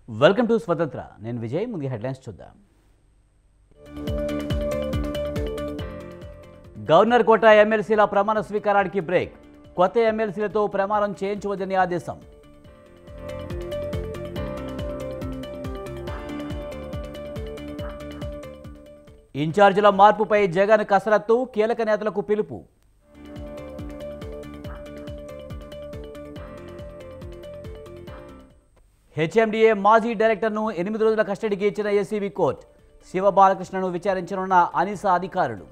Welcome to స్వతంత్ర. నేను విజయ్. ముందు హెడ్లైన్స్ చూద్దాం. గవర్నర్ కోట ఎమ్మెల్సీల ప్రమాణ స్వీకారానికి బ్రేక్. కొత్త ఎమ్మెల్సీలతో ప్రమాణం చేయించవద్దని ఆదేశం. ఇన్ఛార్జీల మార్పుపై జగన్ కసరత్తు, కీలక నేతలకు పిలుపు. హెచ్ఎండిఏ మాజీ డైరెక్టర్ను 8 రోజుల కస్టడీకి ఇచ్చిన ఏసీబీ కోర్టు. శివబాలకృష్ణను విచారించనున్న అనిసా అధికారులు.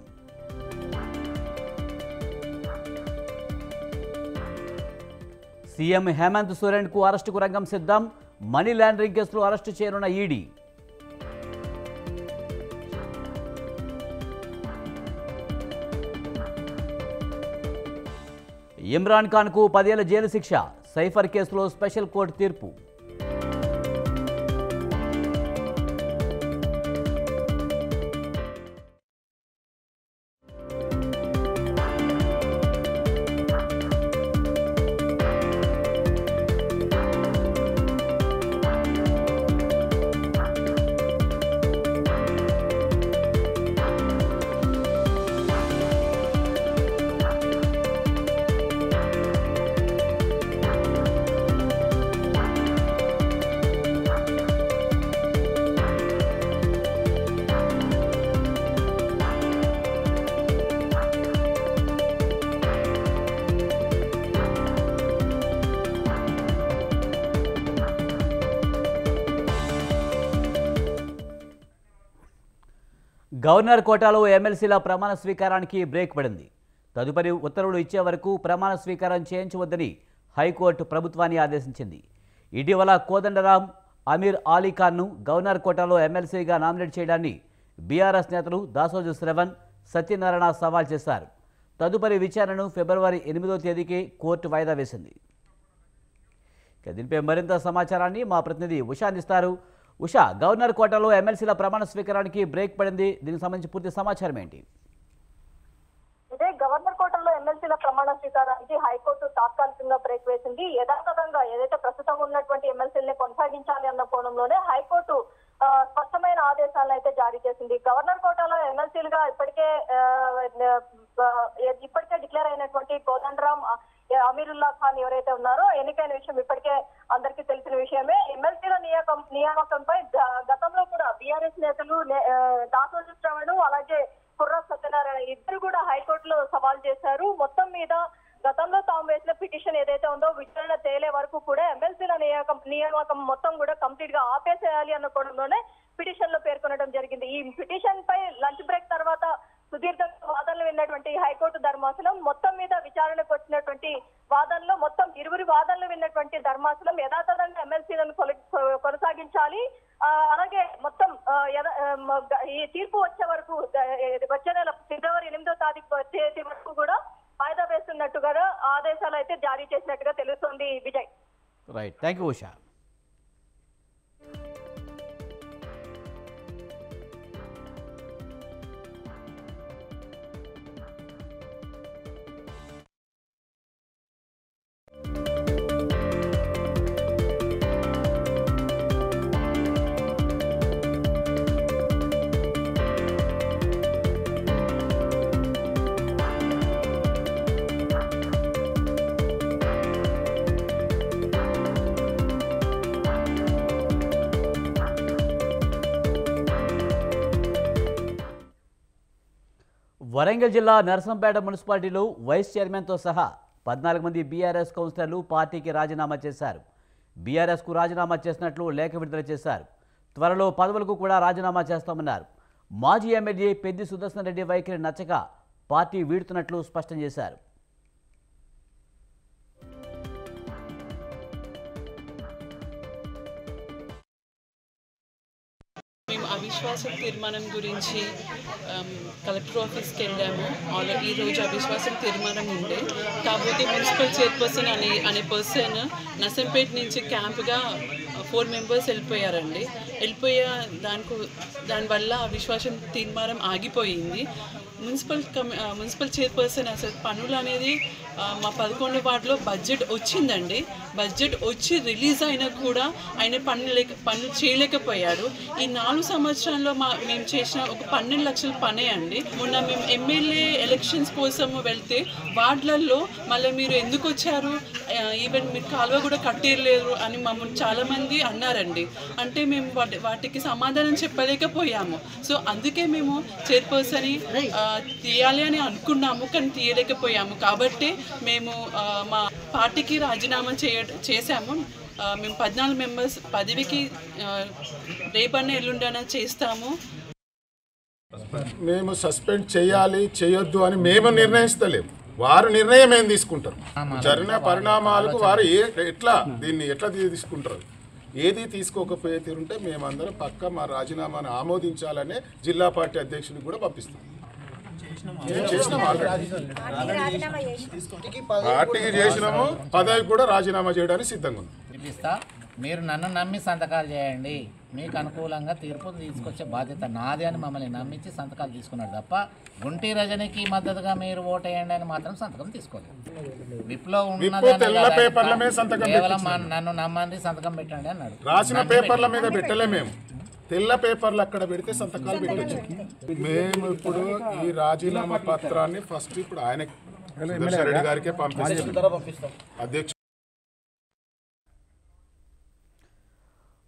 సీఎం హేమంత్ సోరెన్కు అరెస్టుకు రంగం సిద్ధం. మనీ లాండరింగ్ కేసులో అరెస్టు చేయనున్న ఈడీ. ఇమ్రాన్ ఖాన్కు 10 ఏళ్ల జైలు శిక్ష. సైఫర్ కేసులో స్పెషల్ కోర్టు తీర్పు. గవర్నర్ కోటాలో ఎమ్మెల్సీల ప్రమాణ స్వీకారానికి బ్రేక్ పడింది. తదుపరి ఉత్తర్వులు ఇచ్చే వరకు ప్రమాణ స్వీకారం చేయించవద్దని హైకోర్టు ప్రభుత్వాన్ని ఆదేశించింది. ఇటీవల కోదండరాం, అమీర్ అలీ ఖాన్ను గవర్నర్ కోటాలో ఎమ్మెల్సీగా నామినేట్ చేయడాన్ని బీఆర్ఎస్ నేతలు దాసోజు శ్రవణ్, సత్యనారాయణ సవాల్ చేశారు. తదుపరి విచారణను ఫిబ్రవరి 8వ తేదీకి కోర్టు వాయిదా వేసింది. దీనిపై మరింత సమాచారాన్ని మా ప్రతినిధి ఉషా అందిస్తారు. ఉషా, గవర్నర్ కోటాలో ఎమ్మెల్సీల ప్రమాణ స్వీకారానికి బ్రేక్ పడింది. దీనికి సంబంధించి పూర్తి సమాచారం ఏంటి? ఇదే గవర్నర్ కోటాలో ఎమ్మెల్సీల ప్రమాణ స్వీకారానికి హైకోర్టు తాత్కాలికంగా బ్రేక్ వేసింది. యథాతథంగా ఏదైతే ప్రస్తుతం ఉన్నటువంటి ఎమ్మెల్సీలని కొనసాగించాలి అన్న కోణంలోనే హైకోర్టు స్పష్టమైన ఆదేశాలను అయితే జారీ చేసింది. గవర్నర్ కోటాలో ఎమ్మెల్సీలుగా ఇప్పటికే డిక్లేర్ అయినటువంటి కోదండరాం, అమీరుల్లా ఖాన్ ఎవరైతే ఉన్నారో ఎన్నికైన విషయం ఇప్పటికే అందరికీ తెలిసిన విషయమే. ఎమ్మెల్సీల నియామకంపై గతంలో కూడా బీఆర్ఎస్ నేతలు దాసోజు శ్రవణ్ అలాగే కుర్రా సత్యనారాయణ ఇద్దరు కూడా హైకోర్టులో సవాల్ చేశారు. మొత్తం మీద గతంలో తాము వేసిన పిటిషన్ ఏదైతే ఉందో విచారణ తేలే వరకు కూడా ఎమ్మెల్సీల నియామకం మొత్తం కూడా కంప్లీట్ గా ఆపేసేయాలి అన్న కోణంలోనే పిటిషన్ లో పేర్కొనడం జరిగింది. ఈ పిటిషన్ పై లంచ్ బ్రేక్ తర్వాత సుదీర్ఘంగా వాదనలు విన్నటువంటి హైకోర్టు ధర్మాసనం మొత్తం మీద విచారణకు వచ్చినటువంటి వాదనలో మొత్తం 20 వాదనలు విన్నటువంటి ధర్మాసనం యథాతథంగా ఎమ్మెల్సీలను కొనసాగించాలి, అలాగే మొత్తం ఈ తీర్పు వచ్చే వరకు వచ్చే నెల ఫిబ్రవరి 8వ తేదీ వరకు కూడా వాయిదా వేస్తున్నట్టుగా ఆదేశాలు అయితే జారీ చేసినట్టుగా తెలుస్తోంది. Vijay. Right, thank you Usha. Warangal జిల్లా నర్సంపేట మున్సిపాలిటీలో వైస్ చైర్మన్తో సహా 14 మంది బీఆర్ఎస్ కౌన్సిలర్లు పార్టీకి రాజీనామా చేశారు. బీఆర్ఎస్కు రాజీనామా చేసినట్లు లేఖ విడుదల చేశారు. త్వరలో పదవులకు కూడా రాజీనామా చేస్తామన్నారు. మాజీ ఎమ్మెల్యే పెద్ది సుదర్శన్ రెడ్డి వైఖరి నచ్చక పార్టీ వీడుతున్నట్లు స్పష్టం చేశారు. మేము అవిశ్వాస తీర్మానం గురించి కలెక్టర్ ఆఫీస్కి వెళ్ళాము. ఆల్రెడీ ఈరోజు అవిశ్వాసం తీర్మానం ఉండే, కాకపోతే మున్సిపల్ చైర్పర్సన్ అనే పర్సన్ నర్సంపేట నుంచి క్యాంప్గా 4 మెంబర్స్ వెళ్ళిపోయారండి. దానివల్ల అవిశ్వాసం తీర్మానం ఆగిపోయింది. మున్సిపల్ చైర్పర్సన్ అసలు పనులు అనేది మా 11 వార్డులో బడ్జెట్ వచ్చిందండి. బడ్జెట్ వచ్చి రిలీజ్ అయినా కూడా ఆయన పనులు చేయలేకపోయారు. ఈ 4 సంవత్సరాల్లో మేము చేసిన ఒక 12 లక్షల పనే అండి. మొన్న మేము ఎమ్మెల్యే ఎలక్షన్స్ కోసం వెళ్తే వార్డులలో మళ్ళీ మీరు ఎందుకు వచ్చారు, ఈవెన్ మీరు కాలువ కూడా కట్టేయలేరు అని మమ్మల్ని చాలామంది అన్నారండి. అంటే మేము వాటికి సమాధానం చెప్పలేకపోయాము. సో అందుకే మేము చైర్పర్సన్ తీయాలి అని అనుకున్నాము, కానీ తీయలేకపోయాము. కాబట్టి మేము మా పార్టీకి రాజీనామా చేశాము. మేము 14 మెంబర్స్ పదవికి రేపన్న ఎల్లుండన చేస్తాము. మేము సస్పెండ్ చేయాలి చేయొద్దు అని మేము నిర్ణయిస్తలేము, వారు నిర్ణయం ఏం తీసుకుంటారు. జరిగిన పరిణామాలకు వారు ఎట్లా తీసుకుంటారు. ఏది తీసుకోకపోయే తీరుంటే మేమందరం పక్క మా రాజీనామాను ఆమోదించాలనే జిల్లా పార్టీ అధ్యక్షుడికి కూడా పంపిస్తాం. పార్టీకి చేసినాము, పదవికి కూడా రాజీనామా చేయడానికి సిద్ధంగా ఉంది. మీరు నన్ను నమ్మి సంతకాలు చేయండి, మీకు అనుకూలంగా తీర్పు తీసుకొచ్చే బాధ్యత నాది అని మమ్మల్ని నమ్మించి సంతకాలు తీసుకున్నాడు తప్ప గుంటి రజనికి మద్దతుగా మీరు ఓటేయండి అని మాత్రం సంతకం తీసుకోలేదు. విప్లో కేవలం నన్ను నమ్మండి సంతకం పెట్టండి అన్నాడు. రాసిన పేపర్ల మీద పెట్టలే, మేము తెల్ల పేపర్లు అక్కడ పెడితే సంతకాలు పెట్టచ్చు. మేము ఇప్పుడు ఈ రాజీనామా పత్రాన్ని ఫస్ట్ ఇప్పుడు ఆయన రెడ్డి గారికే పంపిస్తాం అధ్యక్షుడు.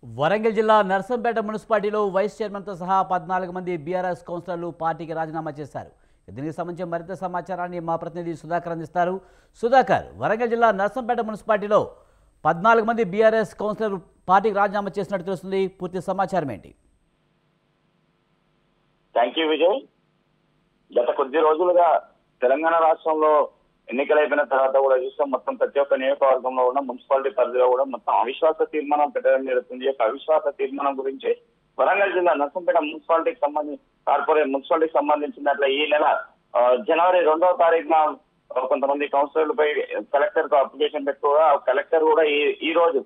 వరంగల్ జిల్లా నర్సంపేట మున్సిపాలిటీలో వైస్ చైర్మన్తో సహా 14 మంది బీఆర్ఎస్ కౌన్సిలర్లు పార్టీకి రాజీనామా చేశారు. దీనికి సంబంధించి మరింత సమాచారాన్ని మా ప్రతినిధి సుధాకర్ అందిస్తారు. సుధాకర్, వరంగల్ జిల్లా నర్సంపేట మున్సిపాలిటీలో 14 మంది బీఆర్ఎస్ కౌన్సిలర్లు పార్టీకి రాజీనామా చేసినట్టు తెలుస్తుంది. పూర్తి సమాచారం ఏంటి? Thank you Vijay. గత కొద్ది రోజులుగా తెలంగాణ రాష్ట్రంలో ఎన్నికలు అయిపోయిన తర్వాత కూడా చూస్తాం, మొత్తం ప్రతి ఒక్క నియోజకవర్గంలో ఉన్న మున్సిపాలిటీ పరిధిలో కూడా మొత్తం అవిశ్వాస తీర్మానం పెట్టడం జరుగుతుంది. ఈ యొక్క అవిశ్వాస తీర్మానం గురించి వరంగల్ జిల్లా నర్సంపేట మున్సిపాలిటీకి సంబంధించినట్లు ఈ నెల జనవరి 2వ తారీఖున కొంతమంది కౌన్సిలర్లపై కలెక్టర్ కు అప్లికేషన్ పెట్టుకోగా కలెక్టర్ కూడా ఈ రోజు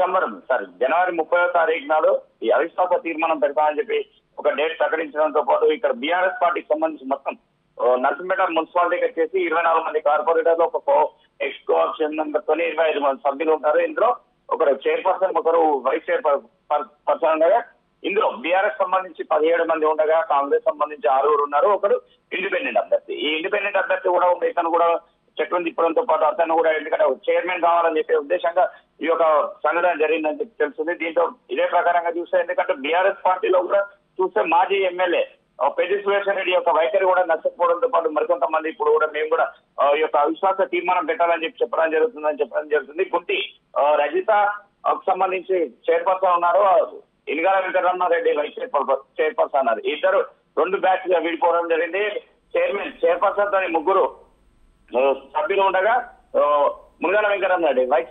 జనవరి 30వ తారీఖు నాడు ఈ అవిశ్వాస తీర్మానం పెడతామని చెప్పి ఒక డేట్ ప్రకటించడంతో పాటు ఇక్కడ బీఆర్ఎస్ పార్టీకి సంబంధించి మొత్తం నర్సంపేట మున్సిపాలిటీకి వచ్చేసి 24 మంది కార్పొరేటర్లు, ఒక ఎక్స్ కోఆప్షన్ మెంబర్తో 25 మంది సభ్యులు ఉంటారు. ఇందులో ఒకరు చైర్పర్సన్, ఒకరు వైస్ చైర్పర్సన్ ఉండగా ఇందులో బీఆర్ఎస్ సంబంధించి 17 మంది ఉండగా కాంగ్రెస్ సంబంధించి 6 ఉన్నారు, ఒకరు ఇండిపెండెంట్ అభ్యర్థి. ఈ ఇండిపెండెంట్ అభ్యర్థి కూడా ఉంది. ఇతను కూడా చట్టం తిప్పడంతో పాటు అతను కూడా ఎందుకంటే చైర్మన్ కావాలని చెప్పే ఉద్దేశంగా ఈ యొక్క సంఘటన జరిగిందని చెప్పి తెలుస్తుంది. దీంతో ఇదే ప్రకారంగా చూస్తే ఎందుకంటే బీఆర్ఎస్ పార్టీలో కూడా చూస్తే మాజీ ఎమ్మెల్యే పెద్ది సురేశ్వర్ రెడ్డి యొక్క వైఖరి కూడా నచ్చకపోవడంతో పాటు మరికొంతమంది ఇప్పుడు కూడా మేము కూడా ఈ యొక్క అవిశ్వాస తీర్మానం పెట్టాలని చెప్పడం జరుగుతుంది. గుంటి రజిత సంబంధించి చైర్పర్సన్ ఉన్నారు, ఇనుగాల వెంకటరమణారెడ్డి వైస్ చైర్పర్సన్ అన్నారు. ఇద్దరు 2 బ్యాచ్ గా విడిపోవడం జరిగింది. చైర్పర్సన్ తో 3 సభ్యులు ఉండగా మునుగాల వెంకటరమణారెడ్డి వైస్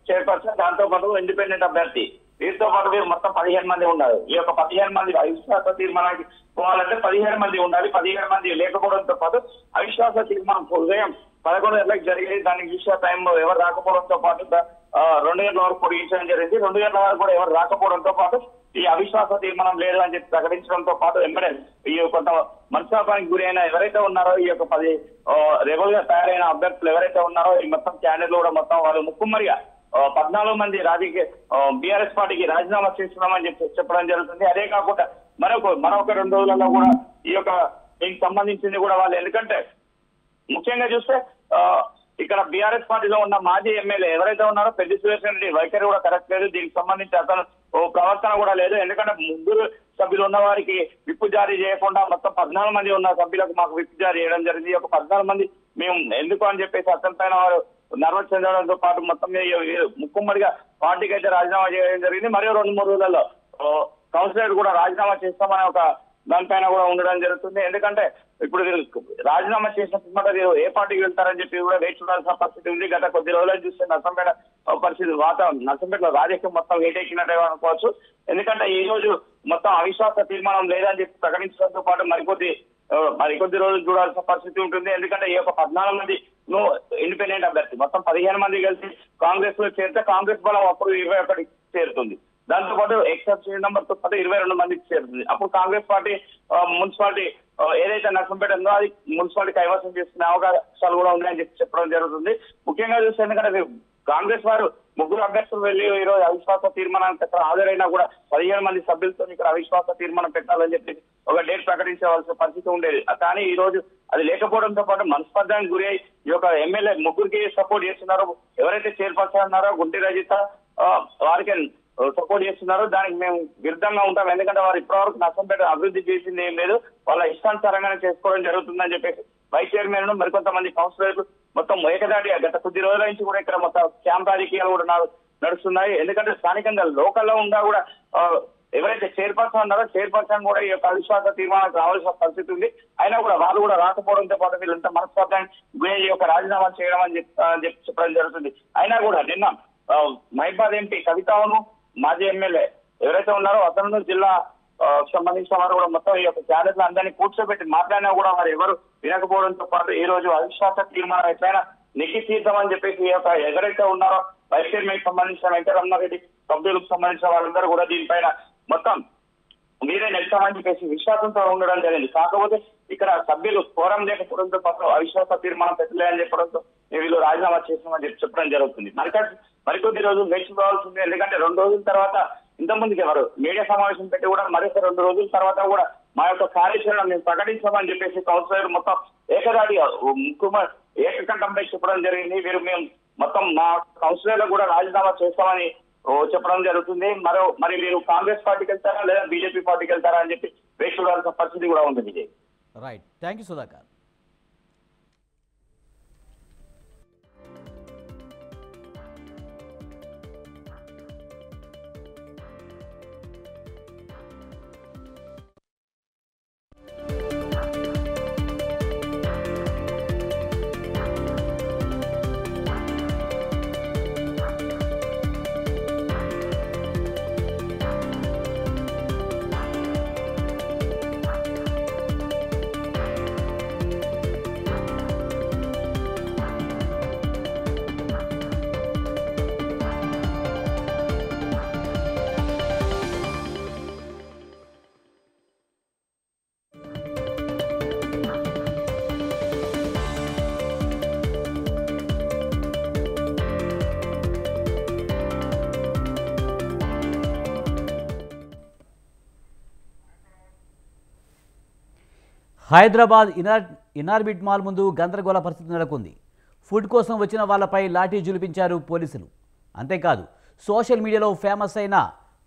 చైర్పర్సన్, దాంతో పాటు ఇండిపెండెంట్ అభ్యర్థి, వీరితో పాటు వీరు మొత్తం 15 మంది ఉన్నారు. ఈ యొక్క 15 మంది అవిశ్వాస తీర్మానానికి పోవాలంటే 17 మంది ఉండాలి. 17 మంది లేకపోవడంతో పాటు అవిశ్వాస తీర్మానం ఉదయం 11 గంటలకు జరిగింది. దానికి చూసే టైంలో ఎవరు రాకపోవడంతో పాటు 2 గంటల వరకు పొడిగించడం జరిగింది. 2 గంటల వరకు కూడా ఎవరు రాకపోవడంతో పాటు ఈ అవిశ్వాస తీర్మానం లేదు అని చెప్పి ప్రకటించడంతో పాటు వెంబడే ఈ కొంత మనస్తాపానికి గురి అయిన ఎవరైతే ఉన్నారో ఈ యొక్క 10 రెబల్ గా తయారైన అభ్యర్థులు ఎవరైతే ఉన్నారో ఈ మొత్తం క్యాండిడేట్లు కూడా మొత్తం వాళ్ళు ముక్కుమ్మరిగా 14 మంది రాజకీయ బీఆర్ఎస్ పార్టీకి రాజీనామా చేస్తున్నామని చెప్పడం జరుగుతుంది. అదే కాకుండా మరొక 2 రోజులలో కూడా ఈ యొక్క దీనికి సంబంధించింది కూడా వాళ్ళు, ఎందుకంటే ముఖ్యంగా చూస్తే ఇక్కడ బీఆర్ఎస్ పార్టీలో ఉన్న మాజీ ఎమ్మెల్యే ఎవరైతే ఉన్నారో పెద్ది సురేశ్వర్ రెడ్డి వైఖరి కూడా కరెక్ట్ లేదు. దీనికి సంబంధించి అతను ప్రవర్తన కూడా లేదు. ఎందుకంటే 3 సభ్యులు ఉన్న వారికి విప్పు జారీ చేయకుండా మొత్తం 14 మంది ఉన్న సభ్యులకు మాకు విప్పు జారీ చేయడం జరిగింది. ఒక 14 మంది మేము ఎందుకు అని చెప్పేసి అతని పైన వారు నర్వస్ చెందడంతో పాటు మొత్తం ముక్కుమ్మడిగా పార్టీకి అయితే రాజీనామా చేయడం జరిగింది. మరియు 2-3 రోజులలో కౌన్సిలర్ కూడా రాజీనామా చేస్తామని ఒక దానిపైన కూడా ఉండడం జరుగుతుంది. ఎందుకంటే ఇప్పుడు రాజీనామా చేసిన పిమ్మట ఏ పార్టీకి వెళ్తారని చెప్పి కూడా వేచి చూడాల్సిన పరిస్థితి ఉంది. గత కొద్ది రోజులు చూస్తే నర్సంపేట పరిస్థితి నర్సంపేటలో రాజకీయం మొత్తం హీటెక్కినట్టే అనుకోవచ్చు. ఎందుకంటే ఈ రోజు మొత్తం అవిశ్వాస తీర్మానం లేదని చెప్పి ప్రకటించడంతో పాటు మరికొద్ది రోజులు చూడాల్సిన పరిస్థితి ఉంటుంది. ఎందుకంటే ఈ యొక్క 14 మంది ఇండిపెండెంట్ అభ్యర్థి మొత్తం 15 మంది కలిసి కాంగ్రెస్ లో చేరితే కాంగ్రెస్ బలం అప్పుడు 21 చేరుతుంది. దాంతో పాటు ఎక్సెప్షన్ నెంబర్ తో పాటు 22 మందికి చేరుతుంది. అప్పుడు కాంగ్రెస్ పార్టీ మున్సిపాలిటీ ఏదైతే నర్సంపేట ఉందో అది మున్సిపాలిటీ కైవసం చేసుకునే అవకాశాలు కూడా ఉన్నాయని చెప్పడం జరుగుతుంది. ముఖ్యంగా చూస్తే ఎందుకంటే కాంగ్రెస్ వారు 3 అభ్యర్థులు వెళ్లి ఈ రోజు అవిశ్వాస తీర్మానానికి హాజరైనా కూడా 15 మంది సభ్యులతో ఇక్కడ అవిశ్వాస తీర్మానం పెట్టాలని చెప్పి ఒక డేట్ ప్రకటించవలసిన పరిస్థితి ఉండేది. కానీ ఈ రోజు అది లేకపోవడంతో పాటు మనస్పర్ధానికి గురి అయి ఈ యొక్క ఎమ్మెల్యే 3కి సపోర్ట్ చేస్తున్నారో, ఎవరైతే చైర్పర్సన్ ఉన్నారో గుంటి రజిత వారికి సపోర్ట్ చేస్తున్నారో దానికి మేము విరుద్ధంగా ఉంటాం. ఎందుకంటే వారు ఇప్పటివరకు నర్సంపేట అభివృద్ధి చేసింది ఏం లేదు, వాళ్ళ ఇష్టానుసారంగానే చేసుకోవడం జరుగుతుందని చెప్పేసి వైస్ చైర్మన్ మరికొంతమంది కౌన్సిలర్లు మొత్తం ఏకదాటి గత కొద్ది రోజుల నుంచి కూడా ఇక్కడ మొత్తం క్యాంప్ రాజకీయాలు కూడా నడుస్తున్నాయి. ఎందుకంటే స్థానికంగా లోకల్లో ఉండా కూడా ఎవరైతే చైర్పర్సన్ ఉన్నారో చైర్పర్సన్ కూడా ఈ యొక్క అవిశ్వాస తీర్మానానికి రావాల్సిన పరిస్థితి ఉంది. అయినా కూడా వాళ్ళు కూడా రాకపోవడంతో పాటు వీళ్ళంతా మనస్పర్ధాన్ని గురి ఈ యొక్క రాజీనామా చేయడం అని చెప్పడం జరుగుతుంది. అయినా కూడా నిన్న మహిబాద్ ఎంపీ కవితను మాజీ ఎమ్మెల్యే ఎవరైతే ఉన్నారో అతను జిల్లా సంబంధించిన వారు కూడా మొత్తం ఈ యొక్క క్యాడెట్లు అందరినీ కూర్చోబెట్టి మాట్లాడినా కూడా వారు ఎవరు వినకపోవడంతో పాటు ఈ రోజు అవిశ్వాస తీర్మానం ఎట్లయినా నెగ్గి తీద్దామని చెప్పేసి ఈ యొక్క ఎవరైతే ఉన్నారో వైస్ చైర్మన్ సంబంధించిన వెంకటరమణారెడ్డి సభ్యులకు సంబంధించిన వాళ్ళందరూ కూడా దీనిపైన మొత్తం మీరే నెగ్గుతామని చెప్పేసి విశ్వాసంతో ఉండడం జరిగింది. కాకపోతే ఇక్కడ సభ్యులు కోరం లేకపోవడంతో పాటు అవిశ్వాస తీర్మానం పెట్టలేదని చెప్పడంతో వీళ్ళు రాజీనామా చేస్తామని చెప్పడం జరుగుతుంది. మరికొద్ది రోజులు వేచి కావాల్సింది. ఎందుకంటే 2 రోజుల తర్వాత ఇంతకుముందుకు ఎవరు మీడియా సమావేశం పెట్టి కూడా మరొక 2 రోజుల తర్వాత కూడా మా యొక్క కార్యాచరణ మేము ప్రకటించామని చెప్పేసి కౌన్సిలర్ మొత్తం ఏకదాటిగా ఏకకంఠంపై చెప్పడం జరిగింది. మేము మొత్తం మా కౌన్సిలర్లకు కూడా రాజీనామా చేస్తామని చెప్పడం జరుగుతుంది. మరి మీరు కాంగ్రెస్ పార్టీకి వెళ్తారా లేదా బీజేపీ పార్టీకి వెళ్తారా అని చెప్పి వేచి చూడాల్సిన పరిస్థితి కూడా ఉంది. Vijay, right, thank you Sudhakar. Hyderabad Inorbit mall ముందు గందరగోళ పరిస్థితి నెలకొంది. ఫుడ్ కోసం వచ్చిన వాళ్ళపై లాఠీ జులిపించారు పోలీసులు. అంతేకాదు సోషల్ మీడియాలో ఫేమస్ అయిన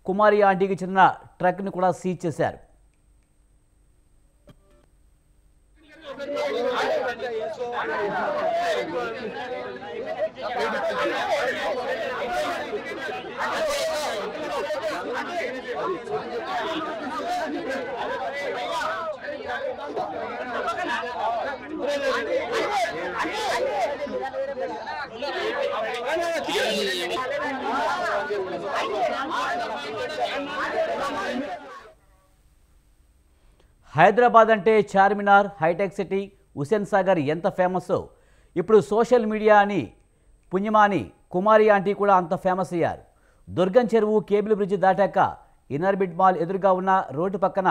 కుమారి ఆంటీకి చెందిన ట్రక్ను కూడా సీజ్ చేశారు. హైదరాబాద్ అంటే చార్మినార్, హైటెక్ సిటీ, హుస్సేన్ సాగర్ ఎంత ఫేమస్సో ఇప్పుడు సోషల్ మీడియా అని పుణ్యమాని కుమారి ఆంటీ కూడా అంత ఫేమస్ అయ్యారు. దుర్గం చెరువు కేబుల్ బ్రిడ్జి దాటాక ఇనార్బిట్ మాల్ ఎదురుగా ఉన్న రోడ్డు పక్కన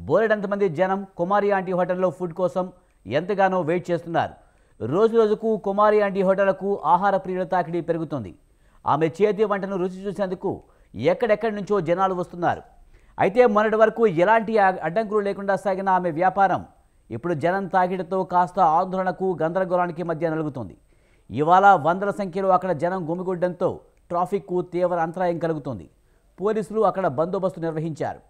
బోలెడంతమంది జనం కుమారి ఆంటీ హోటల్లో ఫుడ్ కోసం ఎంతగానో వెయిట్ చేస్తున్నారు. రోజు రోజుకు కుమారి ఆంటీ హోటళ్లకు ఆహార ప్రియుల తాకిడి పెరుగుతుంది. ఆమె చేతి వంటను రుచి చూసేందుకు ఎక్కడెక్కడి నుంచో జనాలు వస్తున్నారు. అయితే మొన్నటి వరకు ఎలాంటి అడ్డంకులు లేకుండా సాగిన ఆమె వ్యాపారం ఇప్పుడు జనం తాకిడితో కాస్త ఆందోళనకు గందరగోళానికి మధ్య నలుగుతుంది. ఇవాళ వందల సంఖ్యలో అక్కడ జనం గుమిగూడడంతో ట్రాఫిక్కు తీవ్ర అంతరాయం కలుగుతుంది. పోలీసులు అక్కడ బందోబస్తు నిర్వహించారు.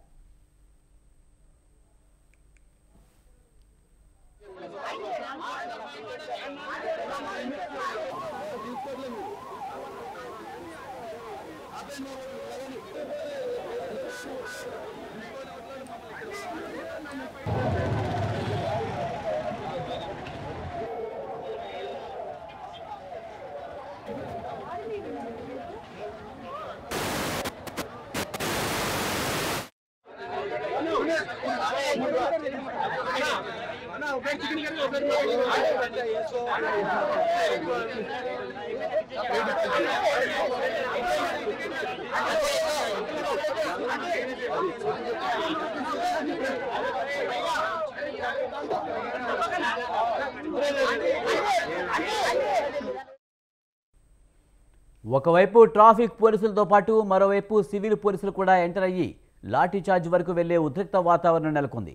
ఒకవైపు ట్రాఫిక్ పోలీసులతో పాటు మరోవైపు సివిల్ పోలీసులు కూడా ఎంటర్ అయ్యి లాఠీ చార్జ్ వరకు వెళ్లే ఉద్రిక్త వాతావరణం నెలకొంది.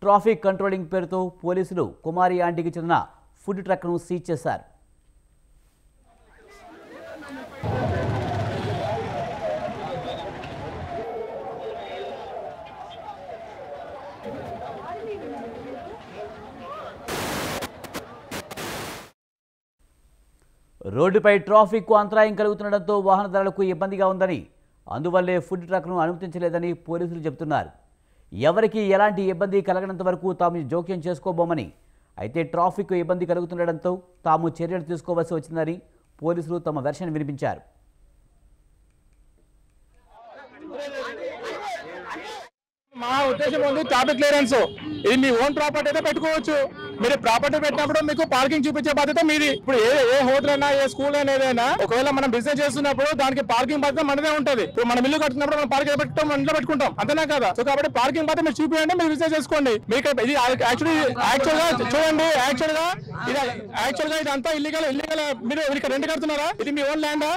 ట్రాఫిక్ కంట్రోలింగ్ పేరుతో పోలీసులు కుమారి ఆంటీకి చెందిన ఫుడ్ ట్రక్ను సీజ్ చేశారు. రోడ్డుపై ట్రాఫిక్కు అంతరాయం కలుగుతుండటంతో వాహనదారులకు ఇబ్బందిగా ఉందని, అందువల్లే ఫుడ్ ట్రక్ను అనుమతించలేదని పోలీసులు చెబుతున్నారు. ఎవరికి ఎలాంటి ఇబ్బంది కలగనంత వరకు తాము జోక్యం చేసుకోబోమని, అయితే ట్రాఫిక్ ఇబ్బంది కలుగుతుండటంతో తాము చర్యలు తీసుకోవాల్సి వచ్చిందని పోలీసులు తమ వెర్షన్ వినిపించారు. మా ఉద్దేశం ఉంది ట్రాఫిక్ క్లియరెన్స్. ఇది మీ ఓన్ ప్రాపర్టీ అయితే పెట్టుకోవచ్చు. మీరు ప్రాపర్టీ పెట్టినప్పుడు మీకు పార్కింగ్ చూపించే బాధ్యత మీది. ఇప్పుడు ఏ హోటల్ అయినా ఏ స్కూల్ అయినా ఏదైనా ఒకవేళ మనం బిజినెస్ చేస్తున్నప్పుడు దానికి పార్కింగ్ బాధ్యత మనదే ఉంటుంది. ఇప్పుడు మనం ఇల్లు కట్టుకున్నప్పుడు మనం పార్కింగ్ పెట్టుకుంటాం, మన ఇంట్లో పెట్టుకుంటాం, అంతేనా కదా? సో కాబట్టి పార్కింగ్ బాధ్యత మీరు చూపించండి, మీరు బిజినెస్ చేసుకోండి. మీకు ఇది యాక్చువల్ గా చూడండి, యాక్చువల్ గా ఇదంతా ఇల్లీగల్. మీరు ఇక్కడ రెంట్ కడుతున్నారా? ఇది మీ ఓన్ ల్యాండా?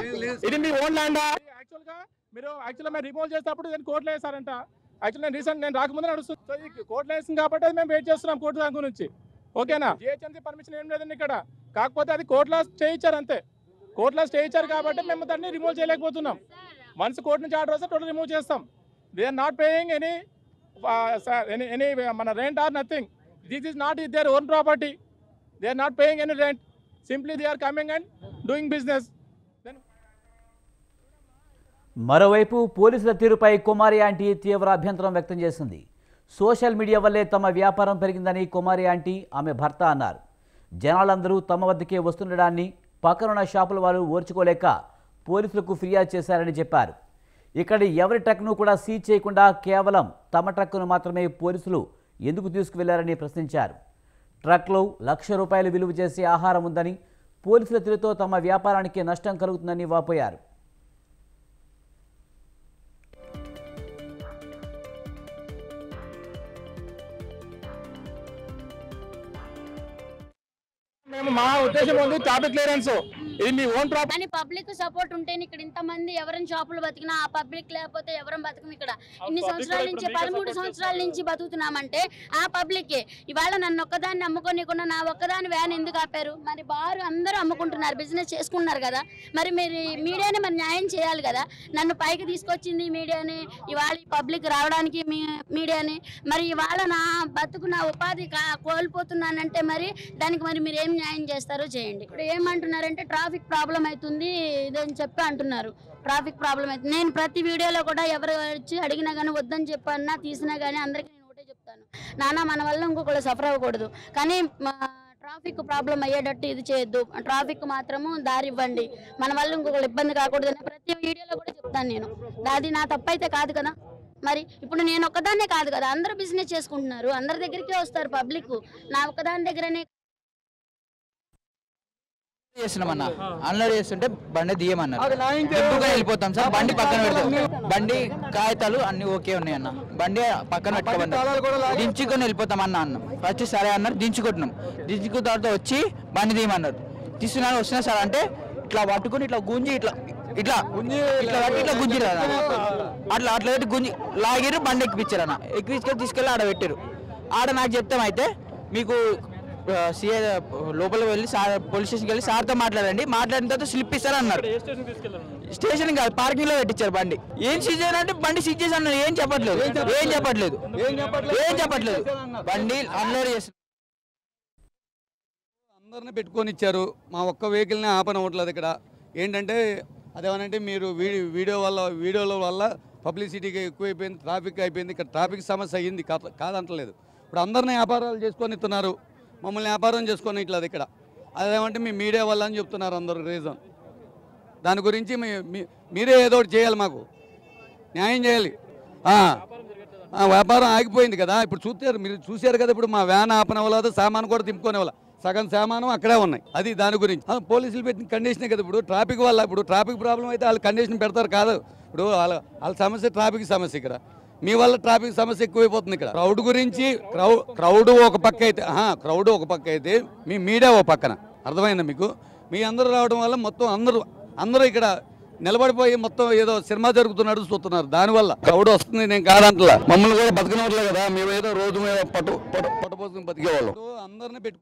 ఇది మీ ఓన్ ల్యాండా? యాక్చువల్ గా రిమూవ్ చేసేటప్పుడు దాన్ని కోర్టులో వేసారంట. యాక్చువల్ నేను రాకముందే నడుస్తుంది. సో ఇది కోర్టులో వేసింది కాబట్టి అది మేము వెయిట్ చేస్తున్నాం కోర్టు దాని గురించి. ఓకేనా? జిహెచ్ఎంసీ పర్మిషన్ ఏం లేదండి ఇక్కడ. కాకపోతే అది కోర్టులో స్టే ఇచ్చారు అంతే. కోర్టులో స్టే ఇచ్చారు కాబట్టి మేము దాన్ని రిమూవ్ చేయలేకపోతున్నాం. వన్స్ కోర్టు నుంచి ఆర్డర్ వస్తే టోటల్ రిమూవ్ చేస్తాం. They are not paying any మన rent or nothing. This is not their own property. They are not paying any rent. Simply they are coming and doing business. మరోవైపు పోలీసుల తీరుపై కుమారి aunty తీవ్ర అభ్యంతరం వ్యక్తం చేసింది. సోషల్ మీడియా వల్లే తమ వ్యాపారం పెరిగిందని కుమారి ఆంటీ, ఆమె భర్త అన్నారు. జనాలందరూ తమ వద్దకే వస్తుండడాన్ని పక్కనున్న షాపుల వారు ఓర్చుకోలేక పోలీసులకు ఫిర్యాదు చేశారని చెప్పారు. ఇక్కడి ఎవరి ట్రక్ను కూడా సీజ్ చేయకుండా కేవలం తమ ట్రక్కును మాత్రమే పోలీసులు ఎందుకు తీసుకువెళ్లారని ప్రశ్నించారు. ట్రక్లో ₹1,00,000 విలువ చేసే ఆహారం ఉందని, పోలీసుల తీరుతో తమ వ్యాపారానికి నష్టం కలుగుతుందని వాపోయారు. మా ఉద్దేశం ఉంది ట్రాఫిక్ క్లియరెన్స్. ఇది మీ ఓన్ ప్రాపర్టీ. కానీ పబ్లిక్ సపోర్ట్ ఉంటే ఇక్కడ ఇంతమంది ఎవరైనా షాపులు బతికినా ఆ పబ్లిక్ లేకపోతే ఎవరం బతకం. ఇక్కడ ఇన్ని సంవత్సరాల నుంచి 13 సంవత్సరాల నుంచి బతుకుతున్నామంటే ఆ పబ్లికే. ఇవాళ నన్ను ఒక్కదాన్ని అమ్ముకోనికుండా నా ఒక్కదాని వ్యాన్ ఎందుకు ఆపారు? మరి బారు అందరూ అమ్ముకుంటున్నారు, బిజినెస్ చేసుకున్నారు కదా. మరి మీరు మీడియాని మరి న్యాయం చేయాలి కదా. నన్ను పైకి తీసుకొచ్చింది మీడియాని, ఇవాళ పబ్లిక్ రావడానికి మీడియాని. మరి ఇవాళ నా బతుకు నా ఉపాధి కోల్పోతున్నానంటే మరి దానికి మరి మీరు ఏం న్యాయం చేస్తారో చేయండి. ఇప్పుడు ఏమంటున్నారంటే ట్రాఫిక్ ప్రాబ్లం అవుతుంది ఇదని చెప్పి అంటున్నారు. ట్రాఫిక్ ప్రాబ్లం అవుతుంది. నేను ప్రతి వీడియోలో కూడా ఎవరు వచ్చి అడిగినా కానీ వద్దని చెప్పన్నా తీసినా కానీ అందరికీ నేను ఒకటే చెప్తాను, నాన్న మన వల్ల ఇంకొకళ్ళు సఫర్ అవ్వకూడదు, కానీ ట్రాఫిక్ ప్రాబ్లం అయ్యేటట్టు ఇది చేయొద్దు, ట్రాఫిక్ మాత్రము దారి ఇవ్వండి, మన వల్ల ఇంకొకళ్ళు ఇబ్బంది కాకూడదు అని ప్రతి వీడియోలో కూడా చెప్తాను నేను. అది నా తప్పైతే కాదు కదా. మరి ఇప్పుడు నేను ఒక్కదాన్నే కాదు కదా, అందరూ బిజినెస్ చేసుకుంటున్నారు, అందరి దగ్గరికే వస్తారు పబ్లిక్. నా ఒక్కదాని దగ్గరనే చేస్తున్నామన్నా. అన్లోడ్ చేస్తుంటే బండి దియమన్నారు, వెళ్ళిపోతాం సార్. బండి పక్కన పెడతాం. బండి కాగితాలు అన్ని ఓకే ఉన్నాయి అన్న, బండి పక్కన పెట్టుకోమన్నారు. దించుకొని వెళ్ళిపోతాం అన్న ఫస్ట్ సరే అన్నారు. దించుకుంటున్నాం. దించుకున్న తర్వాత వచ్చి బండి తీయమన్నారు. తీసుకున్నాను వస్తున్నా సార్ అంటే ఇట్లా పట్టుకుని ఇట్లా గుంజి ఇట్లా ఇట్లా ఇట్లా గుంజిరు అట్లా పెట్టి గుంజి లాగిరు. బండి ఎక్కిపించారు అన్న. ఎక్కించుకొని తీసుకెళ్ళి ఆడ పెట్టారు. ఆడ నాకు చెప్తాం అయితే మీకు సిఐ లోపల వెళ్ళి పోలీస్ స్టేషన్కి వెళ్ళి సార్తో మాట్లాడండి, మాట్లాడిన తర్వాత స్లిప్ ఇస్తారు అన్నారు. స్టేషన్ కాదు పార్కింగ్ లో పెట్టించారు బండి. ఏం సీజ్ అంటే బండి సీజ్ చేసి అన్నారు. ఏం చెప్పట్లేదు బండి అన్లోడ్ చేస్తారు. అందరిని పెట్టుకొని ఇచ్చారు, మా ఒక్క వెహికల్ని ఆపనవ్వట్లేదు. ఇక్కడ ఏంటంటే అదేమనంటే మీరు వీడియోల వల్ల పబ్లిసిటీకి ఎక్కువైపోయింది, ట్రాఫిక్ అయిపోయింది. ఇక్కడ ట్రాఫిక్ సమస్య అయ్యింది కాదంటలేదు. ఇప్పుడు అందరినీ వ్యాపారాలు చేసుకొని ఇస్తున్నారు, మమ్మల్ని వ్యాపారం చేసుకొని ఇట్లేదు ఇక్కడ. అదేమంటే మీ మీడియా వల్ల అని చెప్తున్నారు అందరు రీజన్. దాని గురించి మీరే ఏదో ఒకటి చేయాలి, మాకు న్యాయం చేయాలి. వ్యాపారం ఆగిపోయింది కదా. ఇప్పుడు మీరు చూశారు కదా. ఇప్పుడు మా వ్యాన్ ఆపనవ్వలేదు, సామాను కూడా తిప్పుకోనివ్వాలి. సగం సామానం అక్కడే ఉన్నాయి. అది దాని గురించి పోలీసులు పెట్టిన కండిషనే కదా. ఇప్పుడు ట్రాఫిక్ వల్ల ఇప్పుడు ట్రాఫిక్ ప్రాబ్లం అయితే వాళ్ళు కండిషన్ పెడతారు కాదు. ఇప్పుడు వాళ్ళ సమస్య ట్రాఫిక్ సమస్య. ఇక్కడ మీ వల్ల ట్రాఫిక్ సమస్య ఎక్కువైపోతుంది ఇక్కడ. క్రౌడ్ గురించి క్రౌడ్ ఒక పక్క అయితే మీ మీడియా ఒక పక్కన, అర్థమైందా మీకు? మీ అందరూ రావడం వల్ల మొత్తం అందరూ ఇక్కడ నిలబడిపోయి మొత్తం ఏదో సినిమా జరుగుతున్నట్టు చూస్తున్నారు. దానివల్ల క్రౌడ్ వస్తుంది. నేను కాదంటలా, మమ్మల్ని కూడా బతకనట్లే కదా, మేము ఏదో రోజు మీద పట్టుపోసుకుని బతికేవాళ్ళం. అందరినీ పెట్టు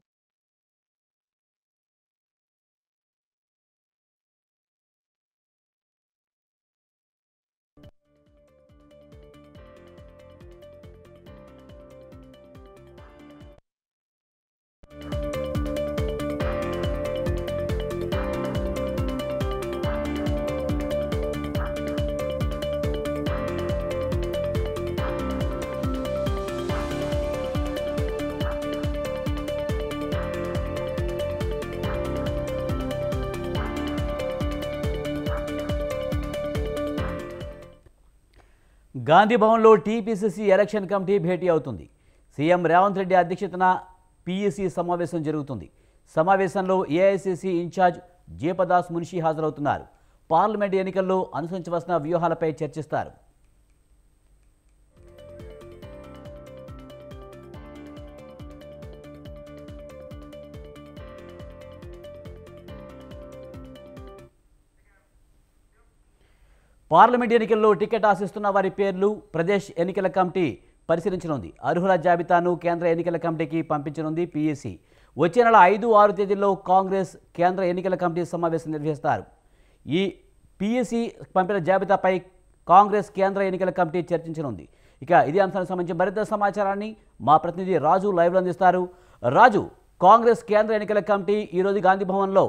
గాంధీ భవన్లో టీపీసీసీ ఎలక్షన్ కమిటీ భేటీ అవుతుంది. సీఎం రేవంత్ రెడ్డి అధ్యక్షతన పీఈసీ సమావేశం జరుగుతుంది. సమావేశంలో ఏఐసీసీ ఇన్ఛార్జ్ జయపదాస్ మున్షి హాజరవుతున్నారు. పార్లమెంట్ ఎన్నికల్లో అనుసరించవలసిన వ్యూహాలపై చర్చిస్తారు. పార్లమెంట్ ఎన్నికల్లో టికెట్ ఆశిస్తున్న వారి పేర్లు ప్రదేశ్ ఎన్నికల కమిటీ పరిశీలించనుంది. అర్హుల జాబితాను కేంద్ర ఎన్నికల కమిటీకి పంపించనుంది పీఈసీ. వచ్చే నెల 5, 6 తేదీల్లో కాంగ్రెస్ కేంద్ర ఎన్నికల కమిటీ సమావేశం నిర్వహిస్తారు. ఈ పీఈసీ పంపిన జాబితాపై కాంగ్రెస్ కేంద్ర ఎన్నికల కమిటీ చర్చించనుంది. ఇక ఇదే అంశానికి సంబంధించి మరింత సమాచారాన్ని మా ప్రతినిధి రాజు లైవ్లో అందిస్తారు. రాజు, కాంగ్రెస్ కేంద్ర ఎన్నికల కమిటీ ఈరోజు గాంధీ భవన్లో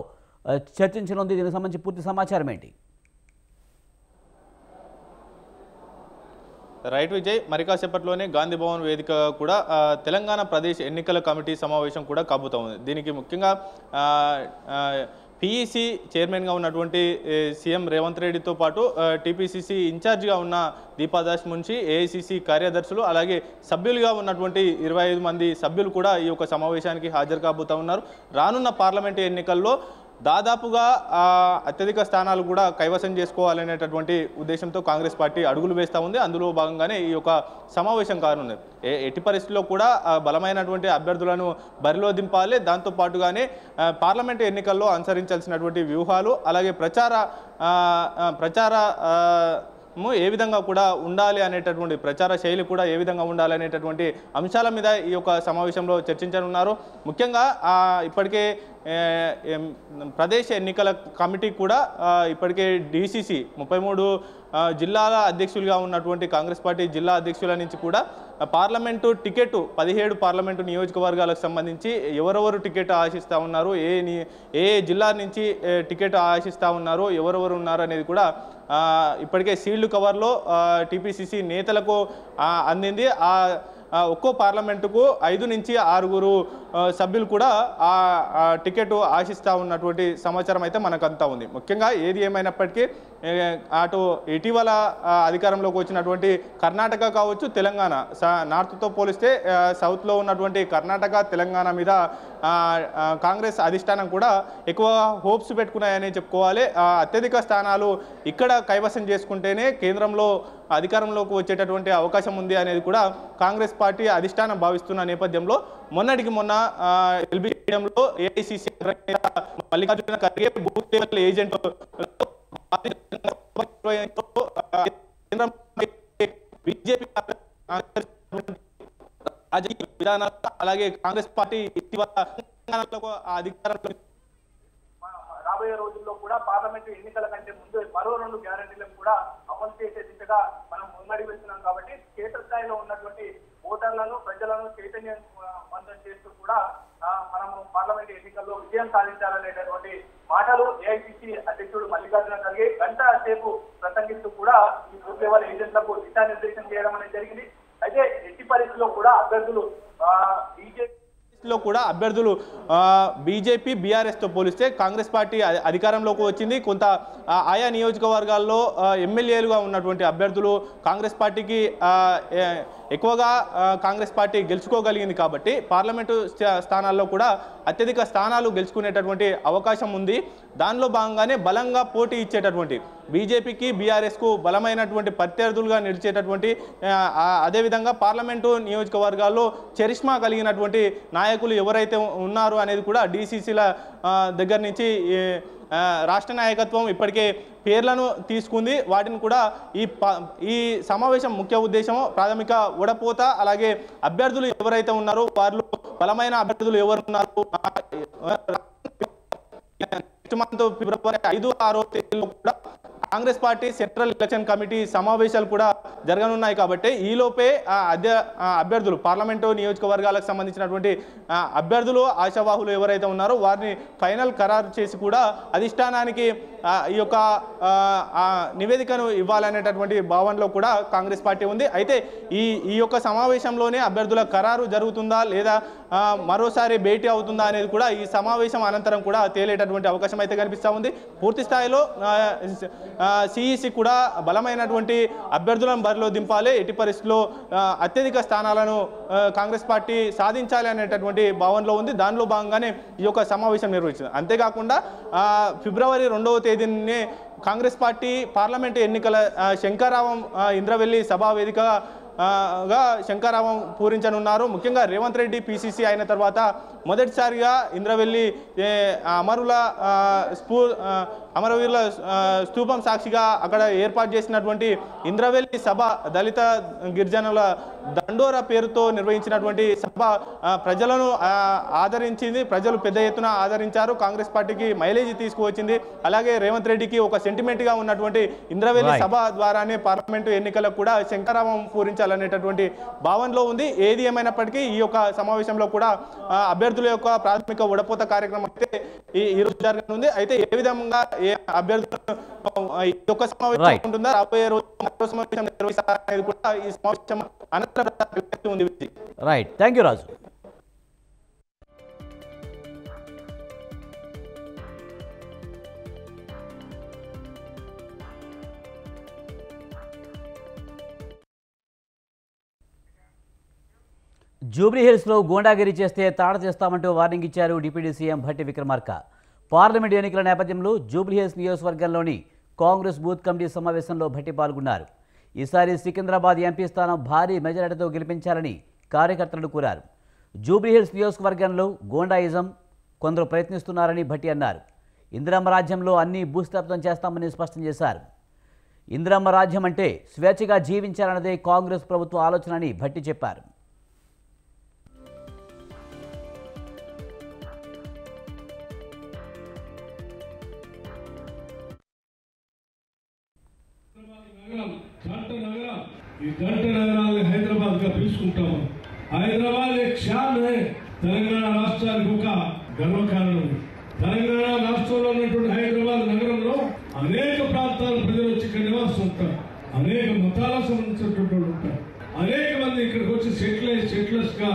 చర్చించనుంది. దీనికి సంబంధించి పూర్తి సమాచారం ఏంటి? రైట్ విజయ్, మరి కాసేపట్లోనే గాంధీ భవన్ వేదిక కూడా తెలంగాణ ప్రదేశ్ ఎన్నికల కమిటీ సమావేశం కూడా కాబోతా ఉంది. దీనికి ముఖ్యంగా పీఈసీ చైర్మన్గా ఉన్నటువంటి సీఎం రేవంత్ రెడ్డితో పాటు టీపీసీసీ ఇన్ఛార్జిగా ఉన్న దీపాదాస్ మున్షి, ఏఐసీసీ కార్యదర్శులు, అలాగే సభ్యులుగా ఉన్నటువంటి 25 మంది సభ్యులు కూడా ఈ యొక్క సమావేశానికి హాజరు కాబోతా ఉన్నారు. రానున్న పార్లమెంటు ఎన్నికల్లో దాదాపుగా అత్యధిక స్థానాలు కూడా కైవసం చేసుకోవాలనేటటువంటి ఉద్దేశంతో కాంగ్రెస్ పార్టీ అడుగులు వేస్తూ ఉంది. అందులో భాగంగానే ఈ యొక్క సమావేశం కానున్నది. ఎట్టి పరిస్థితుల్లో కూడా బలమైనటువంటి అభ్యర్థులను బరిలో దింపాలి. దాంతోపాటుగానే పార్లమెంటు ఎన్నికల్లో అనుసరించాల్సినటువంటి వ్యూహాలు, అలాగే ప్రచార ఏ విధంగా కూడా ఉండాలి అనేటటువంటి ప్రచార శైలి కూడా ఏ విధంగా ఉండాలి అనేటటువంటి అంశాల మీద ఈ యొక్క సమావేశంలో చర్చించనున్నారు. ముఖ్యంగా ఇప్పటికే ప్రదేశ్ ఎన్నికల కమిటీ కూడా ఇప్పటికే డీసీసీ 33 జిల్లాల అధ్యక్షులుగా ఉన్నటువంటి కాంగ్రెస్ పార్టీ జిల్లా అధ్యక్షుల నుంచి కూడా పార్లమెంటు టికెట్ 17 పార్లమెంటు నియోజకవర్గాలకు సంబంధించి ఎవరెవరు టికెట్ ఆశిస్తూ ఉన్నారు, ఏ జిల్లా నుంచి టికెట్ ఆశిస్తూ ఉన్నారు, ఎవరెవరు ఉన్నారు అనేది కూడా ఇప్పటికే సీల్డ్ కవర్లో టీపీసీసీ నేతలకు అందింది. ఒక్కో పార్లమెంటుకు 5 నుంచి 6 సభ్యులు కూడా ఆ టికెట్ ఆశిస్తూ ఉన్నటువంటి సమాచారం అయితే మనకంతా ఉంది. ముఖ్యంగా ఏది ఏమైనప్పటికీ అటు ఇటీవల అధికారంలోకి వచ్చినటువంటి కర్ణాటక కావచ్చు, తెలంగాణ, నార్త్తో పోలిస్తే సౌత్లో ఉన్నటువంటి కర్ణాటక, తెలంగాణ మీద కాంగ్రెస్ అధిష్టానం కూడా ఎక్కువ హోప్స్ పెట్టుకున్నాయని చెప్పుకోవాలి. అత్యధిక స్థానాలు ఇక్కడ కైవసం చేసుకుంటేనే కేంద్రంలో అధికారంలోకి వచ్చేటటువంటి అవకాశం ఉంది అనేది కూడా కాంగ్రెస్ పార్టీ అధిష్టానం భావిస్తున్న నేపథ్యంలో మొన్నటికి మొన్న ఎల్బీ స్టేడియంలో AICC Mallikarjuna Kharge booth level agent BJP రాజకీయ విధానాలు, అలాగే కాంగ్రెస్ పార్టీ అధికారంలో రాబోయే రోజుల్లో కూడా పార్లమెంటు ఎన్నికల కంటే ముందు మరో 2 గ్యారంటీలను కూడా అమలు చేసే దిశగా మనం మున్నడి వెళ్తున్నాం. కాబట్టి క్షేత్రస్థాయిలో ఉన్నటువంటి ఓటర్లను, ప్రజలను చైతన్యవంతం చేస్తూ కూడా మనము పార్లమెంటు ఎన్నికల్లో విజయం సాధించాలనేటటువంటి మాటలు ఏఐసీసీ అధ్యక్షుడు మల్లికార్జున ఖర్గే గంట సేపు ప్రసంగిస్తూ కూడా ఈ బూత్ లెవెల్ ఏజెంట్లకు దిశానిర్దేశం చేయడం అనేది జరిగింది. అయితే ఎట్టి పరిస్థితుల్లో కూడా అభ్యర్థులు బీజేపీ బీఆర్ఎస్తో పోలిస్తే కాంగ్రెస్ పార్టీ అధికారంలోకి వచ్చింది. కొంత ఆయా నియోజకవర్గాల్లో ఎమ్మెల్యేలుగా ఉన్నటువంటి అభ్యర్థులు కాంగ్రెస్ పార్టీకి ఎక్కువగా కాంగ్రెస్ పార్టీ గెలుచుకోగలిగింది. కాబట్టి పార్లమెంటు స్థానాల్లో కూడా అత్యధిక స్థానాలు గెలుచుకునేటటువంటి అవకాశం ఉంది. దానిలో భాగంగానే బలంగా పోటీ ఇచ్చేటటువంటి బీజేపీకి బీఆర్ఎస్కు బలమైనటువంటి ప్రత్యర్థులుగా నిలిచేటటువంటి అదేవిధంగా పార్లమెంటు నియోజకవర్గాల్లో చరిష్మా కలిగినటువంటి నాయకులు ఎవరైతే ఉన్నారో అనేది కూడా డీసీసీల దగ్గర నుంచి రాష్ట్ర నాయకత్వం ఇప్పటికే పేర్లను తీసుకుంది. వాటిని కూడా ఈ సమావేశం ముఖ్య ఉద్దేశం ప్రాథమిక ఉడపోత, అలాగే అభ్యర్థులు ఎవరైతే ఉన్నారో వారిలో బలమైన అభ్యర్థులు ఎవరున్నారు, ఫిబ్రవరి 5-6 తేదీలో కూడా Congress party central election committee సమావేశాలు కూడా జరగనున్నాయి. కాబట్టి ఈలోపే అభ్యర్థులు పార్లమెంటు నియోజకవర్గాలకు సంబంధించినటువంటి అభ్యర్థులు ఆశావాహులు ఎవరైతే ఉన్నారో వారిని ఫైనల్ ఖరారు చేసి కూడా అధిష్టానానికి ఈ యొక్క నివేదికను ఇవ్వాలనేటటువంటి భావనలో కూడా కాంగ్రెస్ పార్టీ ఉంది. అయితే ఈ యొక్క సమావేశంలోనే అభ్యర్థుల ఖరారు జరుగుతుందా లేదా మరోసారి భేటీ అవుతుందా అనేది కూడా ఈ సమావేశం అనంతరం కూడా తేలేటటువంటి అవకాశం అయితే కనిపిస్తూ ఉంది. పూర్తి స్థాయిలో సిఈసి కూడా బలమైనటువంటి అభ్యర్థులను బరిలో దింపాలి, ఎట్టి పరిస్థితుల్లో అత్యధిక స్థానాలను కాంగ్రెస్ పార్టీ సాధించాలి అనేటటువంటి భావనలో ఉంది. దానిలో భాగంగానే ఈ యొక్క సమావేశం నిర్వహించింది. అంతేకాకుండా ఫిబ్రవరి 2వ తేదీనే కాంగ్రెస్ పార్టీ పార్లమెంటు ఎన్నికల శంకరావం ఇంద్రవెల్లి సభా వేదికగా శంకరావం పూరించనున్నారు. ముఖ్యంగా రేవంత్ రెడ్డి పిసిసి అయిన తర్వాత మొదటిసారిగా ఇంద్రవెల్లి అమరవీరుల స్తూపం సాక్షిగా అక్కడ ఏర్పాటు చేసినటువంటి ఇంద్రవెల్లి సభ దళిత గిరిజనుల దండోరా పేరుతో నిర్వహించినటువంటి సభ ప్రజలను ఆదరించింది. ప్రజలు పెద్ద ఎత్తున ఆదరించారు. కాంగ్రెస్ పార్టీకి మైలేజ్ తీసుకువచ్చింది. అలాగే రేవంత్ రెడ్డికి ఒక సెంటిమెంట్గా ఉన్నటువంటి ఇంద్రవెల్లి సభ ద్వారానే పార్లమెంటు ఎన్నికలకు కూడా శంకరావం పూరించాలనేటటువంటి భావనలో ఉంది. ఏది ఏమైనప్పటికీ ఈ యొక్క సమావేశంలో కూడా అభ్యర్థుల యొక్క ప్రాథమిక ఉడపోత కార్యక్రమం అయితే ఈ రోజు జరగనుంది. అయితే ఏ విధంగా అభ్యర్థులు ఈ యొక్క సమావేశం ఉంటుందా, రాబోయే రోజు మరో సమావేశం నిర్వహిస్తారనేది కూడా ఈ సమావేశం అనంతరం ఉంది. రైట్, థ్యాంక్ యూ రాజు. జూబ్లీహిల్స్లో గూండాగిరి చేస్తే తాడ చేస్తామంటూ వార్నింగ్ ఇచ్చారు deputy CM Bhatti Vikramarka. Parliament ఎన్నికల నేపథ్యంలో జూబ్లీహిల్స్ నియోజకవర్గంలోని కాంగ్రెస్ బూత్ కమిటీ సమావేశంలో భట్టి పాల్గొన్నారు. ఈసారి సికింద్రాబాద్ ఎంపీ స్థానం భారీ మెజారిటీతో గెలిపించాలని కార్యకర్తలను కోరారు. జూబ్లీహిల్స్ నియోజకవర్గంలో గూండాయిజం కొందరు ప్రయత్నిస్తున్నారని భట్టి అన్నారు. ఇందిరమ్మ రాజ్యంలో అన్ని భూస్థాపితం చేస్తామని స్పష్టం చేశారు. ఇందిరమ్మ రాజ్యం అంటే స్వేచ్ఛగా జీవించాలన్నదే కాంగ్రెస్ ప్రభుత్వ ఆలోచన అని భట్టి చెప్పారు. जंट नगराल हैदराबाद का पिలుచుకుంటాము. హైదరాబాద్ एक शान है. తెలంగాణ రాష్ట్రానికి ఒక గర్వకారణం. తెలంగాణ రాష్ట్రంలో ఉన్నటువంటి హైదరాబాద్ నగరంలో అనేక ప్రాంతాల ప్రజలు వచ్చి ఇక్కడ నివాసిస్తుంటారు. అనేక మతాలకు సంబంధించినటువంటి వాళ్ళు ఉంటారు. అనేక మంది ఇక్కడికి వచ్చి సెటిలర్స్ గా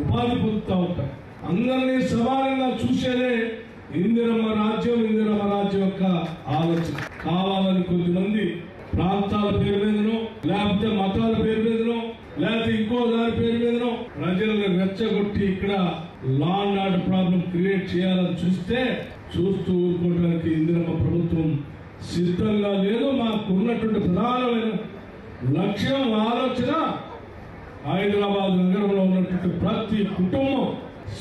ఉపాధి పొందుతూ ఉంటారు. అందరినీ సమానంగా చూసేదే ఇందిరమ్మ రాజ్యం యొక్క ఆలోచన. కావాలని కొద్దిమంది ప్రాంతాల పేరు మీదనో లేకపోతే మతాల పేరు మీదనో లేకపోతే ఇంకో దాని పేరు మీదనో ప్రజలను రెచ్చగొట్టి ఇక్కడ law and order problem create చేయాలని చూస్తూ ఊరుకోవడానికి ఇందిరమ్మ ప్రభుత్వం సిద్ధంగా లేదు. మాకున్నటువంటి ప్రధానమైన లక్ష్యం ఆలోచన హైదరాబాద్ నగరంలో ఉన్నటువంటి ప్రతి కుటుంబం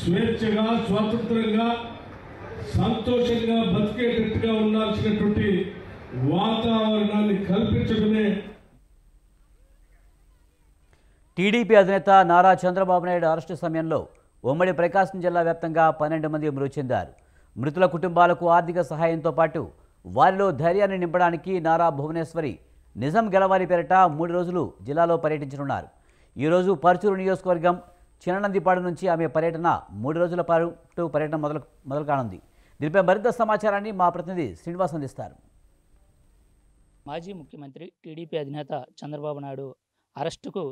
స్వేచ్ఛగా స్వాతంత్రంగా సంతోషంగా బతికేటట్టుగా ఉండాల్సినటువంటి వాతావరణాన్ని కల్పించడమే. టీడీపీ అధినేత నారా చంద్రబాబు నాయుడు అరెస్టు సమయంలో ఉమ్మడి ప్రకాశం జిల్లా వ్యాప్తంగా 12 మంది మృతి చెందారు. మృతుల కుటుంబాలకు ఆర్థిక సహాయంతో పాటు వారిలో ధైర్యాన్ని నింపడానికి నారా భువనేశ్వరి నిజం గెలవాలి పేరిట 3 రోజులు జిల్లాలో పర్యటించనున్నారు. ఈరోజు పర్చూరు నియోజకవర్గం చిన్ననందిపాడు నుంచి ఆమె పర్యటన 3 రోజుల పాటు పర్యటన మొదలు కానుంది. దీనిపై మరింత సమాచారాన్ని మా ప్రతినిధి శ్రీనివాస్ అందిస్తారు. మాజీ ముఖ్యమంత్రి టీడీపీ అధినేత చంద్రబాబు నాయుడు అరెస్టుకు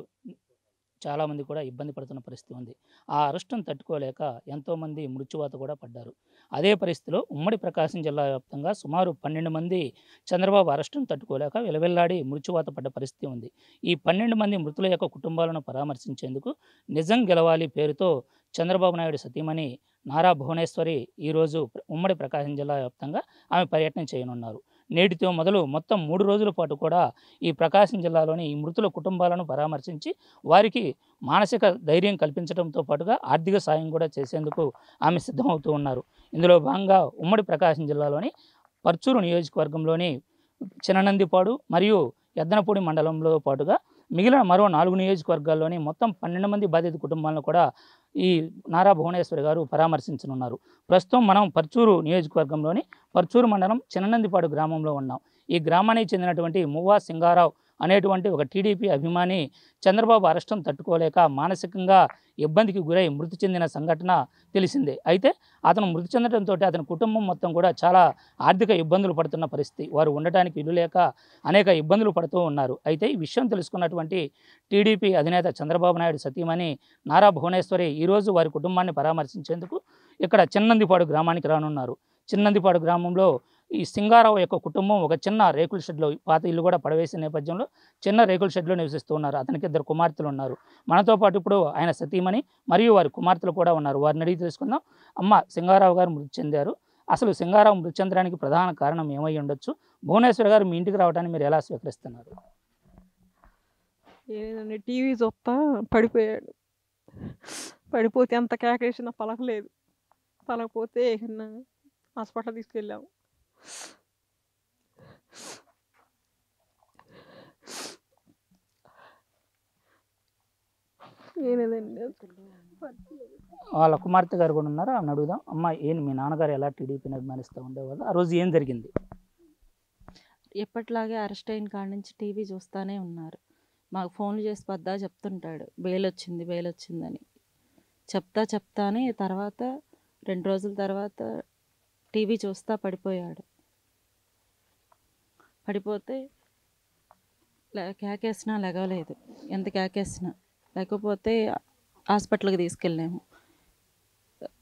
చాలామంది కూడా ఇబ్బంది పడుతున్న పరిస్థితి ఉంది. ఆ అరెస్టును తట్టుకోలేక ఎంతోమంది మృత్యువాత కూడా పడ్డారు. అదే పరిస్థితిలో ఉమ్మడి ప్రకాశం జిల్లా వ్యాప్తంగా సుమారు 12 మంది చంద్రబాబు అరెస్టును తట్టుకోలేక వెలవెల్లాడి మృత్యువాత పడ్డ పరిస్థితి ఉంది. ఈ 12 మంది మృతుల యొక్క కుటుంబాలను పరామర్శించేందుకు నిజం గెలవాలి పేరుతో చంద్రబాబు నాయుడు సతీమణి నారా భువనేశ్వరి ఈరోజు ఉమ్మడి ప్రకాశం జిల్లా వ్యాప్తంగా ఆమె పర్యటన చేయనున్నారు. నేటితో మొదలు మొత్తం 3 రోజుల పాటు కూడా ఈ ప్రకాశం జిల్లాలోని ఈ మృతుల కుటుంబాలను పరామర్శించి వారికి మానసిక ధైర్యం కల్పించడంతో పాటుగా ఆర్థిక సాయం కూడా చేసేందుకు ఆమె సిద్ధమవుతూ ఉన్నారు. ఇందులో భాగంగా ఉమ్మడి ప్రకాశం జిల్లాలోని పర్చూరు నియోజకవర్గంలోని చిననందిపాడు మరియు ఎద్దనపూడి మండలంలో పాటుగా మిగిలిన మరో 4 నియోజకవర్గాల్లోని మొత్తం 12 మంది బాధిత కుటుంబాలను కూడా ఈ నారా భువనేశ్వరి గారు పరామర్శించనున్నారు. ప్రస్తుతం మనం పర్చూరు నియోజకవర్గంలోని పర్చూరు మండలం చిననందిపాడు గ్రామంలో ఉన్నాం. ఈ గ్రామానికి చెందినటువంటి మువ్వా సింగారావు అనేటువంటి ఒక టీడీపీ అభిమాని చంద్రబాబు అరెస్టును తట్టుకోలేక మానసికంగా ఇబ్బందికి గురై మృతి చెందిన సంఘటన తెలిసిందే. అయితే అతను మృతి చెందడంతో అతని కుటుంబం మొత్తం కూడా చాలా ఆర్థిక ఇబ్బందులు పడుతున్న పరిస్థితి. వారు ఉండటానికి ఇల్లు లేక అనేక ఇబ్బందులు పడుతూ ఉన్నారు. అయితే ఈ విషయం తెలుసుకున్నటువంటి టీడీపీ అధినేత చంద్రబాబు నాయుడు సతీమణి నారా భువనేశ్వరి ఈరోజు వారి కుటుంబాన్ని పరామర్శించేందుకు ఇక్కడ చిన్నందిపాడు గ్రామానికి రానున్నారు. చిన్నందిపాడు గ్రామంలో ఈ సింగారావు యొక్క కుటుంబం ఒక చిన్న రేకుల షెడ్లో, పాత ఇల్లు కూడా పడవేసిన నేపథ్యంలో చిన్న రేకుల షెడ్లో నివసిస్తూ ఉన్నారు. అతనికి 2 కుమార్తెలు ఉన్నారు. మనతో పాటు ఇప్పుడు ఆయన సతీమణి మరియు వారి కుమార్తెలు కూడా ఉన్నారు. వారిని అడిగి తెలుసుకుందాం. అమ్మ, సింగారావు గారు మృతి చెందారు. అసలు సింగారావు మృతి చెందడానికి ప్రధాన కారణం ఏమై ఉండొచ్చు? భువనేశ్వర్ గారు మీ ఇంటికి రావడానికి మీరు ఎలా స్వీకరిస్తున్నారు? ఏదండి, టీవీ చూస్తా పడిపోయాడు. పడిపోతే అంత కేకేసిన పలకలేదు. పలకపోతే హాస్పిటల్ తీసుకెళ్ళాము. వాళ్ళ కుమార్తె గారు కూడా ఉన్నారు. ఆమెను అడుగుదాం. అమ్మ, మీ నాన్నగారు ఎలా టీడీపీని అభిమానిస్తూ ఉండేవాళ్ళు? ఆ రోజు ఏం జరిగింది? ఎప్పటిలాగే అరెస్ట్ అయిన కాడ నుంచి టీవీ చూస్తూనే ఉన్నారు. మాకు ఫోన్లు చేసి పద్దా చెప్తుంటాడు, బెయిల్ వచ్చిందని. చెప్తానే తర్వాత 2 రోజుల తర్వాత టీవీ చూస్తా పడిపోయాడు. పడిపోతే కేకేసినా లెగలేదు. ఎంత కేకేసినా లేకపోతే హాస్పిటల్కి తీసుకెళ్ళాము.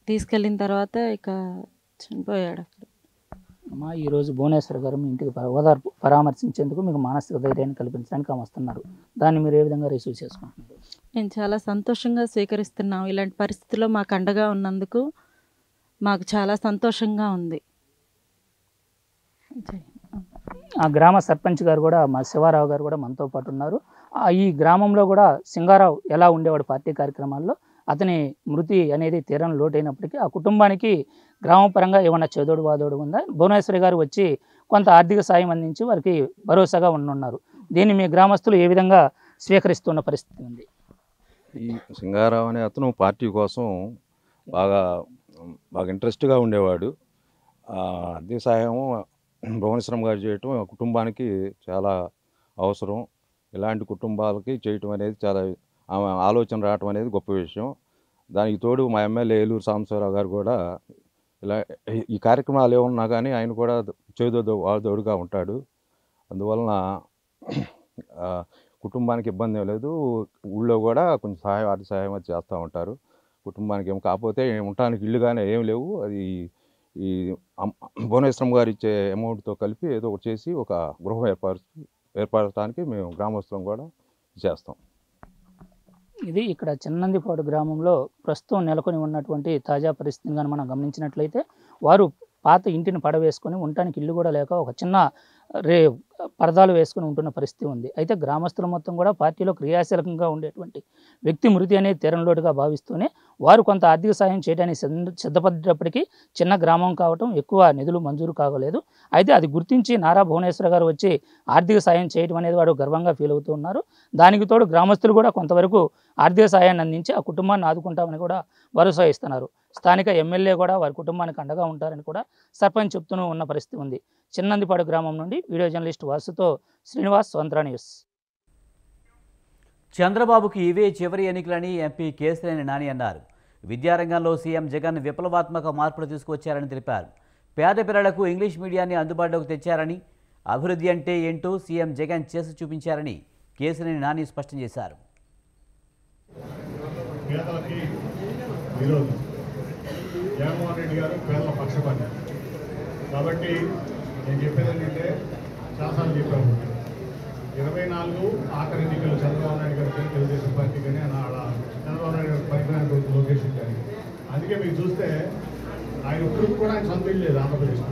తీసుకెళ్ళిన తర్వాత ఇక చనిపోయాడు అక్కడ. అమ్మా, ఈరోజు భువనేశ్వర్ గారు మీ ఇంటికి ఓదార్పు పరామర్శించేందుకు మీకు మానసిక ధైర్యాన్ని కల్పించడానికి ఆమె వస్తున్నారు. దాన్ని మీరు ఏ విధంగా రిసీవ్ చేసుకుంటున్నారు? నేను చాలా సంతోషంగా స్వీకరిస్తున్నాం. ఇలాంటి పరిస్థితుల్లో మాకు అండగా ఉన్నందుకు మాకు చాలా సంతోషంగా ఉంది. ఆ గ్రామ సర్పంచ్ గారు కూడా, మా శివారావు గారు కూడా మనతో పాటు ఉన్నారు. ఈ గ్రామంలో కూడా సింగారావు ఎలా ఉండేవాడు పార్టీ కార్యక్రమాల్లో? అతని మృతి అనేది తీరం లోటైనప్పటికీ ఆ కుటుంబానికి గ్రామపరంగా ఏమన్నా చేదోడు వాదోడు ఉందా? భువనేశ్వరి గారు వచ్చి కొంత ఆర్థిక సాయం అందించి వారికి భరోసాగా ఉన్నారు. దీన్ని మీ గ్రామస్తులు ఏ విధంగా స్వీకరిస్తున్న పరిస్థితి ఉంది? ఈ సింగారావు అనే అతను పార్టీ కోసం బాగా ఇంట్రెస్ట్గా ఉండేవాడు. ఆర్థిక సాయం భువనేశ్వరం గారు చేయటం కుటుంబానికి చాలా అవసరం. ఇలాంటి కుటుంబాలకి చేయటం అనేది చాలా ఆలోచన రావటం అనేది గొప్ప విషయం. దానికి తోడు మా ఎమ్మెల్యే ఏలూరు సాంబశివరావు గారు కూడా ఇలా ఈ కార్యక్రమాలు ఏమన్నా కానీ ఆయన కూడా వాదోడుగా ఉంటాడు. అందువలన కుటుంబానికి ఇబ్బంది ఏం లేదు. ఊళ్ళో కూడా కొంచెం ఆర్థిక సహాయం అది చేస్తూ ఉంటారు. కుటుంబానికి ఏం కాకపోతే ఉండటానికి ఇల్లు కానీ ఏం లేవు. అది ఈ భువనేశ్వరం గారు ఇచ్చే అమౌంట్తో కలిపి ఏదో ఒకటి చేసి ఒక గృహం ఏర్పరచడానికి మేము గ్రామస్తులం కూడా చేస్తాం. ఇది ఇక్కడ చిన్నందిపాడు గ్రామంలో ప్రస్తుతం నెలకొని ఉన్నటువంటి తాజా పరిస్థితిని కానీ మనం గమనించినట్లయితే, వారు పాత ఇంటిని పడవేసుకొని ఉండటానికి ఇల్లు కూడా లేక ఒక చిన్న పరదాలు వేసుకుని ఉంటున్న పరిస్థితి ఉంది. అయితే గ్రామస్తులు మొత్తం కూడా పార్టీలో క్రియాశీలకంగా ఉండేటువంటి వ్యక్తి మృతి అనేది తీరంలోటుగా భావిస్తూనే వారు కొంత ఆర్థిక సాయం చేయడానికి సిద్ధపడ్డప్పటికీ చిన్న గ్రామం కావటం ఎక్కువ నిధులు మంజూరు కాగలేదు. అయితే అది గుర్తించి నారా భువనేశ్వర గారు వచ్చి ఆర్థిక సాయం చేయడం అనేది వాడు గర్వంగా ఫీల్ అవుతూ ఉన్నారు. దానికి తోడు గ్రామస్తులు కూడా కొంతవరకు ఆర్థిక సాయాన్ని అందించి ఆ కుటుంబాన్ని ఆదుకుంటామని కూడా భరోసా ఇస్తున్నారు. స్థానిక ఎమ్మెల్యే కూడా వారి కుటుంబానికి అండగా ఉంటారని కూడా సర్పంచ్ చెప్తూనే ఉన్న పరిస్థితి ఉంది. చిన్నందిపాడు గ్రామం నుండి వీడియో జర్నలిస్ట్ వాసుతో శ్రీనివాస్, స్వంత్ర న్యూస్. చంద్రబాబుకి ఇవే చివరి ఎన్నికలని ఎంపీ కేశినేని నాని అన్నారు. విద్యారంగంలో సీఎం జగన్ విప్లవాత్మక మార్పులు తీసుకొచ్చారని తెలిపారు. పేద పిల్లలకు ఇంగ్లీష్ మీడియాన్ని అందుబాటులోకి తెచ్చారని, అభివృద్ధి అంటే ఏంటో సీఎం జగన్ చేసి చూపించారని కేశినేని నాని స్పష్టం చేశారు. పేదలకి విరోధం. జగన్మోహన్ రెడ్డి గారు పేదల పక్షపాతి. కాబట్టి నేను చెప్పేది ఏంటంటే శాసనాలు చెప్పాము 24 ఆఖరి ఎన్నికలు చంద్రబాబు నాయుడు గారు కానీ తెలుగుదేశం పార్టీ కానీ చంద్రబాబు నాయుడు గారు పరిపాలన లొకేషన్ కానీ. అందుకే మీరు చూస్తే ఆయన ఇప్పుడు కూడా ఆయన సొంత ఇల్లు లేదు ఆంధ్రప్రదేశ్లో.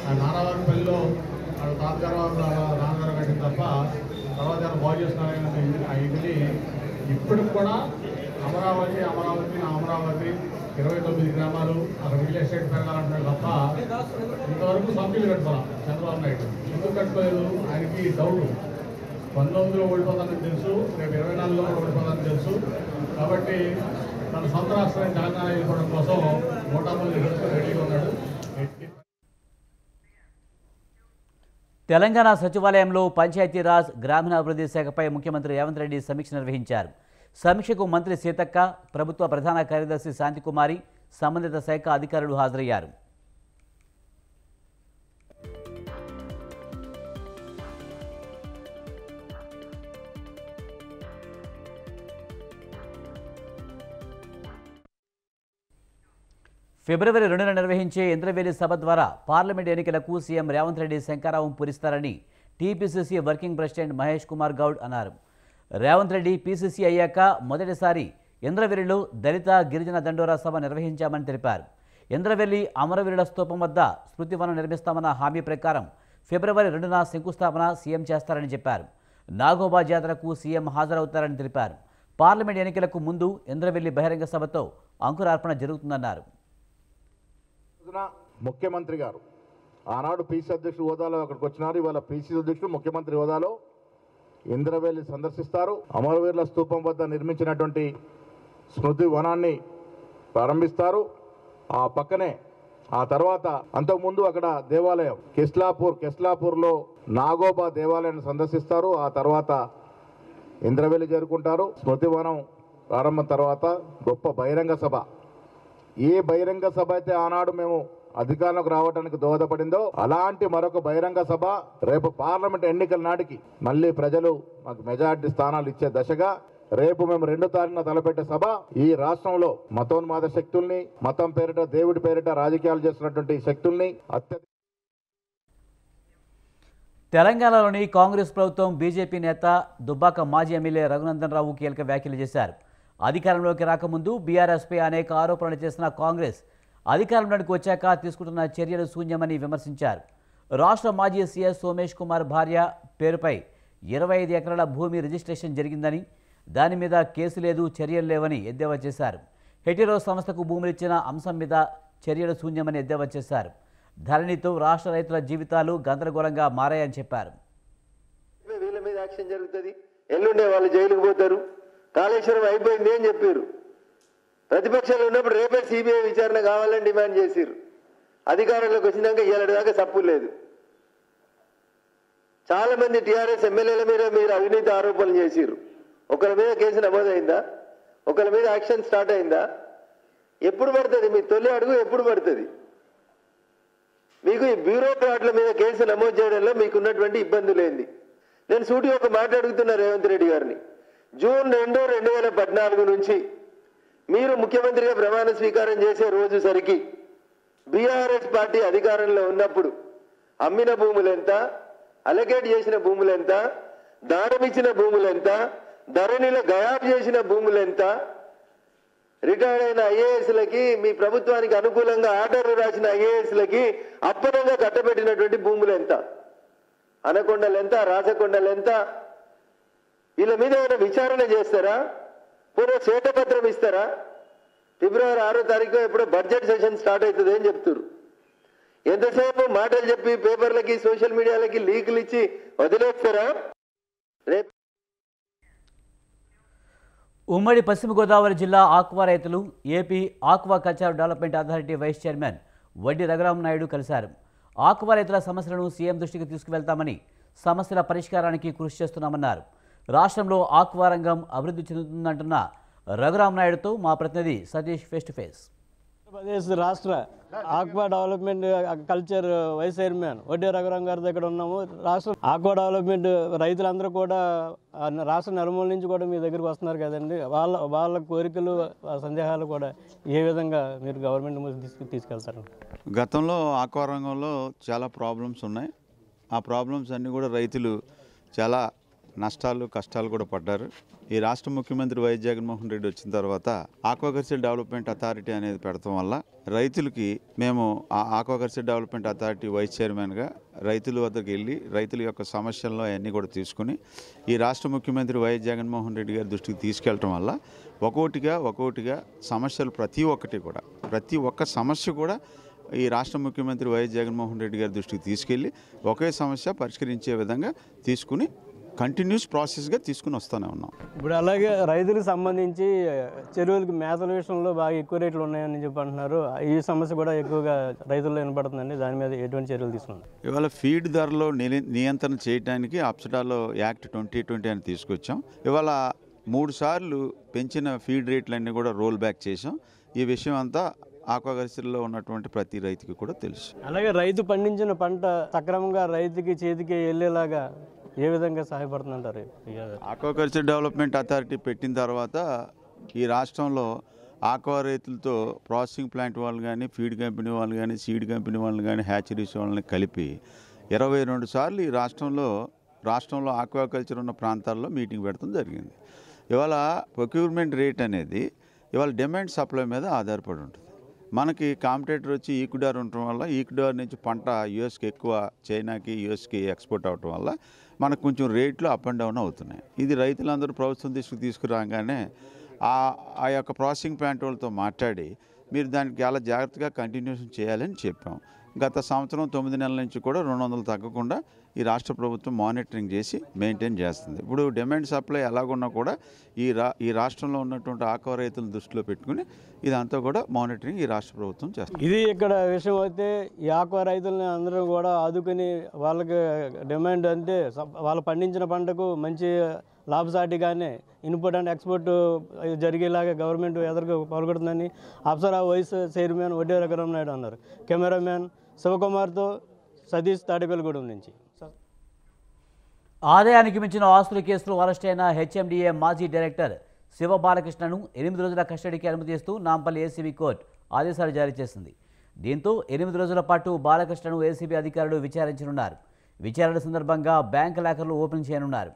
ఆయన నారావారిపల్లిలో వాళ్ళ తాతగారు నాన్నగారు కట్టిన తప్ప తర్వాత ఆయన బాగు చేస్తున్నారని ఆ ఇంటిని ఇప్పటికి కూడా అమరావతి నా అమరావతి 29 గ్రామాలు అక్కడ రియల్ ఎస్టేట్ పెరగాలంటున్నారు తప్ప ఇంతవరకు సొంత ఇల్లు కట్టుకోవాలి చంద్రబాబు నాయుడు. ఎందుకు కట్టుకోలేదు? ఆయనకి డౌట్. 19లో ఓడిపోతానని తెలుసు, రేపు 24లో ఓడిపోతానని తెలుసు. కాబట్టి తన సొంత రాష్ట్రాన్ని తెలంగాణ వెళ్ళిపోవడం కోసం 130 రెడీగా ఉన్నాడు. తెలంగాణ సచివాలయంలో పంచాయతీరాజ్ గ్రామీణాభివృద్ధి శాఖపై ముఖ్యమంత్రి రేవంత్ రెడ్డి సమీక్ష నిర్వహించారు. సమీక్షకు మంత్రి సీతక్క, ప్రభుత్వ ప్రధాన కార్యదర్శి శాంతికుమారి, సంబంధిత శాఖ అధికారులు హాజరయ్యారు. ఫిబ్రవరి 2న నిర్వహించే ఇంద్రవేలి సభ ద్వారా పార్లమెంట్ ఎన్నికలకు సీఎం రేవంత్ రెడ్డి శంఖారావం పూరిస్తారని TPCC working president Mahesh Kumar Goud అన్నారు. రేవంత్ రెడ్డి పీసీసీ అయ్యాక మొదటిసారి ఇంద్రవెల్లిలో దళిత గిరిజన దండోరా సభ నిర్వహించామని తెలిపారు. ఇంద్రవెల్లి అమరవీరుల స్తూపం వద్ద స్మృతివనం నిర్మిస్తామన్న హామీ ప్రకారం ఫిబ్రవరి 2న శంకుస్థాపన సీఎం చేస్తారని చెప్పారు. నాగోబా జాతరకు సీఎం హాజరవుతారని తెలిపారు. పార్లమెంట్ ఎన్నికలకు ముందు ఇంద్రవెల్లి బహిరంగ సభతో అంకురార్పణ జరుగుతుందన్నారు. ముఖ్యమంత్రి గారు ఆనాడు పీసీ అధ్యక్షుడు హోదాలో అక్కడికి వచ్చినారు. ఇవాళ పీసీ అధ్యక్షుడు ముఖ్యమంత్రి హోదాలో ఇంద్రవెల్లి సందర్శిస్తారు. అమరవీరుల స్తూపం వద్ద నిర్మించినటువంటి స్మృతి వనాన్ని ప్రారంభిస్తారు. ఆ పక్కనే ఆ తర్వాత అంతకుముందు అక్కడ దేవాలయం కెస్లాపూర్లో నాగోబా దేవాలయాన్ని సందర్శిస్తారు. ఆ తర్వాత ఇంద్రవెల్లి చేరుకుంటారు. స్మృతి వనం ప్రారంభం తర్వాత గొప్ప బహిరంగ సభ. ఏ బహిరంగ సభ అయితే ఆనాడు మేము అధికారంలోకి రావడానికి దోహదపడిందో అలాంటి మరొక బహిరంగ సభ రేపు పార్లమెంట్ ఎన్నికల నాటికి మళ్ళీ ప్రజలు మాకు మెజార్టీ స్థానాలు ఇచ్చే దశగా రేపు మేము 2వ తారీఖున తలపెట్టే సభ ఈ రాష్ట్రంలో మతోన్మాద శక్తుల్ని, మతం పేరిట దేవుడి పేరిట రాజకీయాలు చేస్తున్నటువంటి శక్తుల్ని తెలంగాణలోని కాంగ్రెస్ ప్రభుత్వం బీజేపీ నేత దుబ్బాక మాజీ ఎమ్మెల్యే రఘునందన్ రావు కీలక వ్యాఖ్యలు చేశారు. అధికారంలోకి రాకముందు బీఆర్ఎస్పై అనేక ఆరోపణలు చేసిన కాంగ్రెస్ అధికారంలోకి వచ్చాక తీసుకుంటున్న చర్యలు శూన్యమని విమర్శించారు. రాష్ట్ర మాజీ సీఎస్ సోమేష్ కుమార్ భార్య పేరుపై 25 ఎకరాల భూమి రిజిస్ట్రేషన్ జరిగిందని, దాని మీద కేసు లేదు, చర్యలు లేవని ఎద్దేవా చేశారు. హెటిరో సంస్థకు భూములు ఇచ్చిన అంశం మీద చర్యలు శూన్యమని ఎద్దేవా చేశారు. ధరణితో రాష్ట్ర రైతుల జీవితాలు గందరగోళంగా మారాయని చెప్పారు. వీళ్ళ మీద యాక్షన్ జరుగుతుంది, ఎల్లుండే వాళ్ళు జైలుకు పోతారు, కాళేశ్వరం అయిపోయింది అని చెప్పారు. ప్రతిపక్షాలు ఉన్నప్పుడు రేపే సిబిఐ విచారణ కావాలని డిమాండ్ చేసిరు. అధికారంలోకి వచ్చినాక ఇవాళ దాకా సప్పు లేదు. చాలా మంది టీఆర్ఎస్ ఎమ్మెల్యేల మీద మీరు అవినీతి ఆరోపణలు చేసిరు. ఒకరి మీద కేసు నమోదైందా? ఒకరి మీద యాక్షన్ స్టార్ట్ అయిందా? ఎప్పుడు పడుతుంది మీ తొలి అడుగు? ఎప్పుడు పడుతుంది? మీకు ఈ బ్యూరోక్రాట్ల మీద కేసు నమోదు చేయడంలో మీకున్నటువంటి ఇబ్బందులు ఏంది? నేను సూటిగా ఒక మాట అడుగుతున్నా రేవంత్ రెడ్డి గారిని. జూన్ 2, 2014 నుంచి మీరు ముఖ్యమంత్రిగా ప్రమాణ స్వీకారం చేసే రోజు సరికి బీఆర్ఎస్ పార్టీ అధికారంలో ఉన్నప్పుడు అమ్మిన భూములు ఎంత, అలకేట్ చేసిన భూములు ఎంత, దానం ఇచ్చిన భూములు ఎంత, ధరణిలో గయాబ్ చేసిన భూములు ఎంత, రిటైర్డ్ అయిన ఐఏఎస్లకి మీ ప్రభుత్వానికి అనుకూలంగా ఆర్డర్లు రాసిన ఐఏఎస్లకి అప్పనంగా కట్టబెట్టినటువంటి భూములు ఎంత, అనకొండలు ఎంత, రాసకొండలు ఎంత, వీళ్ళ మీద ఏమైనా విచారణ చేస్తారా? పూర్వ శ్వేతపత్రం ఇస్తారా? ఫిబ్రవరి 6వ తారీఖు ఎప్పుడో బడ్జెట్ సెషన్ స్టార్ట్ అవుతుంది అని చెప్తారు. ఎంతసేపు మాటలు చెప్పి పేపర్లకి సోషల్ మీడియాలకి లీకులు ఇచ్చి వదిలేస్తారా? రేపు ఉమ్మడి పశ్చిమ గోదావరి జిల్లా ఆక్వా రైతులు AP aqua culture development authority vice chairman Vaddi Raghuramanaidu కలిశారు. ఆక్వా రైతుల సమస్యలను సీఎం దృష్టికి తీసుకువెళ్తామని, సమస్యల పరిష్కారానికి కృషి చేస్తున్నామన్నారు. రాష్ట్రంలో ఆక్వా రంగం అభివృద్ధి చెందుతుందంటున్న రఘురామనాయుడుతో మా ప్రతినిధి Satish face to face. Andhra Pradesh రాష్ట్ర aqua development culture vice chairman Vadde Raghuram గారి దగ్గర ఉన్నాము. రాష్ట్ర ఆక్వా డెవలప్మెంట్ రైతులందరూ కూడా రాష్ట్ర నలుమూల నుంచి కూడా మీ దగ్గరికి వస్తున్నారు కదండి. వాళ్ళ కోరికలు సందేహాలు కూడా ఏ విధంగా మీరు గవర్నమెంట్ తీసుకెళ్తారు? గతంలో ఆక్వా రంగంలో చాలా ప్రాబ్లమ్స్ ఉన్నాయి. ఆ ప్రాబ్లమ్స్ అన్నీ కూడా రైతులు చాలా నష్టాలు కష్టాలు కూడా పడ్డారు. ఈ రాష్ట్ర ముఖ్యమంత్రి వైఎస్ జగన్మోహన్ రెడ్డి వచ్చిన తర్వాత ఆక్వాకల్చర్ డెవలప్మెంట్ అథారిటీ అనేది పెడతాం వల్ల రైతులకి మేము ఆ ఆక్వాకల్చర్ డెవలప్మెంట్ అథారిటీ వైస్ చైర్మన్గా రైతుల వద్దకు వెళ్ళి రైతుల యొక్క సమస్యల్లో అవన్నీ కూడా తీసుకుని ఈ రాష్ట్ర ముఖ్యమంత్రి వైఎస్ జగన్మోహన్ రెడ్డి గారి దృష్టికి తీసుకెళ్ళటం వల్ల ఒక్కొక్కటిగా సమస్యలు ప్రతి ఒక్క సమస్య కూడా ఈ రాష్ట్ర ముఖ్యమంత్రి వైఎస్ జగన్మోహన్ రెడ్డి గారి దృష్టికి తీసుకెళ్ళి ఒకే సమస్య పరిష్కరించే విధంగా తీసుకుని కంటిన్యూస్ ప్రాసెస్గా తీసుకుని వస్తూనే ఉన్నాం. ఇప్పుడు అలాగే రైతులకు సంబంధించి చెరువులకు మేతల విషయంలో బాగా ఎక్కువ రేట్లు ఉన్నాయని చెప్పి అంటున్నారు. ఈ సమస్య కూడా ఎక్కువగా రైతుల్లో వినపడుతుందండి. దాని మీద ఎటువంటి చర్యలు తీసుకున్నారు? ఇవాళ ఫీడ్ ధరలో నియంత్రణ చేయడానికి అప్సడాలో యాక్ట్ 2020 అని తీసుకొచ్చాం. ఇవాళ 3 సార్లు పెంచిన ఫీడ్ రేట్లన్నీ కూడా రోల్ బ్యాక్ చేసాం. ఈ విషయం అంతా ఆక్వాకల్చర్లో ఉన్నటువంటి ప్రతి రైతుకి కూడా తెలుసు. అలాగే రైతు పండించిన పంట సక్రమంగా రైతుకి చేతికి వెళ్ళేలాగా ఏ విధంగా సహాయపడుతుందంటారు? ఆక్వాకల్చర్ డెవలప్మెంట్ అథారిటీ పెట్టిన తర్వాత ఈ రాష్ట్రంలో ఆక్వా రైతులతో ప్రాసెసింగ్ ప్లాంట్ వాళ్ళు కానీ ఫీడ్ కంపెనీ వాళ్ళు కానీ సీడ్ కంపెనీ వాళ్ళు కానీ హ్యాచరీస్ వాళ్ళని కలిపి 22 సార్లు ఈ రాష్ట్రంలో ఆక్వాకల్చర్ ఉన్న ప్రాంతాల్లో మీటింగ్ పెడతాం జరిగింది. ఇవాళ ప్రొక్యూర్మెంట్ రేట్ అనేది ఇవాళ డిమాండ్ సప్లై మీద ఆధారపడి ఉంటుంది. మనకి కాంపిటేటర్ వచ్చి ఈక్విడార్ ఉండటం వల్ల ఈక్విడార్ నుంచి పంట యూఎస్కి ఎక్కువ, చైనాకి యూఎస్కి ఎక్స్పోర్ట్ అవటం వల్ల మనకు కొంచెం రేట్లు అప్ అండ్ డౌన్ అవుతున్నాయి. ఇది రైతులందరూ ప్రభుత్వం తీసుకురాగానే ఆ యొక్క ప్రాసెసింగ్ ప్లాంట్ వాళ్ళతో మాట్లాడి మీరు దానికి చాలా జాగ్రత్తగా కంటిన్యూషన్ చేయాలని చెప్పాం. గత సంవత్సరం 9 నెలల నుంచి కూడా 200 తగ్గకుండా ఈ రాష్ట్ర ప్రభుత్వం మానిటరింగ్ చేసి మెయింటైన్ చేస్తుంది. ఇప్పుడు డిమాండ్ సప్లై ఎలాగున్నా కూడా ఈ రాష్ట్రంలో ఉన్నటువంటి ఆక్వా రైతులను దృష్టిలో పెట్టుకుని ఇదంతా కూడా మానిటరింగ్ ఈ రాష్ట్ర ప్రభుత్వం చేస్తుంది. ఇది ఇక్కడ విషయం అయితే ఈ ఆక్వా రైతులని అందరూ కూడా ఆదుకుని వాళ్ళకి డిమాండ్ అంటే వాళ్ళు పండించిన పంటకు మంచి లాభసాటిగానే ఇన్పుట్ అండ్ ఎక్స్పోర్ట్ జరిగేలాగా గవర్నమెంట్ ఎదురుగా పాల్గొడుతుందని అప్సరా వైస్ చైర్మన్ వడ్డే రఘురాం నాయుడు అన్నారు. కెమెరామ్యాన్ శివకుమార్తో సతీష్ తాడేపల్లిగూడెం నుంచి. ఆదాయానికి మించిన ఆస్తుల కేసులో అరెస్ట్ అయిన హెచ్ఎండిఏ మాజీ డైరెక్టర్ శివ బాలకృష్ణను 8 రోజుల కస్టడీకి అనుమతిస్తూ నాంపల్లి ఏసీబీ కోర్టు ఆదేశాలు జారీ చేసింది. దీంతో 8 రోజుల పాటు బాలకృష్ణను ఏసీబీ అధికారులు విచారించనున్నారు. విచారణ సందర్భంగా బ్యాంక్ లాకర్లు ఓపెన్ చేయనున్నారు.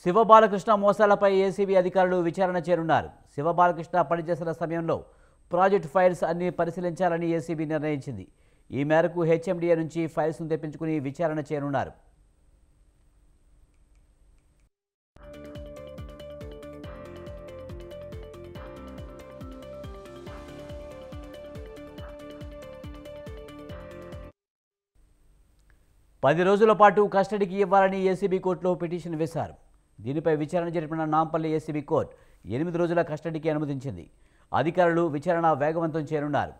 శివ బాలకృష్ణ మోసాలపై ఏసీబీ అధికారులు విచారణ చేరున్నారు. శివ బాలకృష్ణ పనిచేసిన సమయంలో ప్రాజెక్ట్ ఫైల్స్ అన్ని పరిశీలించాలని ఏసీబీ నిర్ణయించింది. ఈ మేరకు హెచ్ఎండిఏ నుంచి ఫైల్స్ను తెప్పించుకుని విచారణ చేయనున్నారు. పది రోజుల పాటు కస్టడీకి ఇవ్వాలని ఏసీబీ కోర్టులో పిటిషన్ వేశారు. దీనిపై విచారణ జరిపిన నాంపల్లి ఏసీబీ కోర్టు 8 రోజుల కస్టడీకి అనుమతించింది. అధికారులు విచారణ వేగవంతం చేయనున్నారు.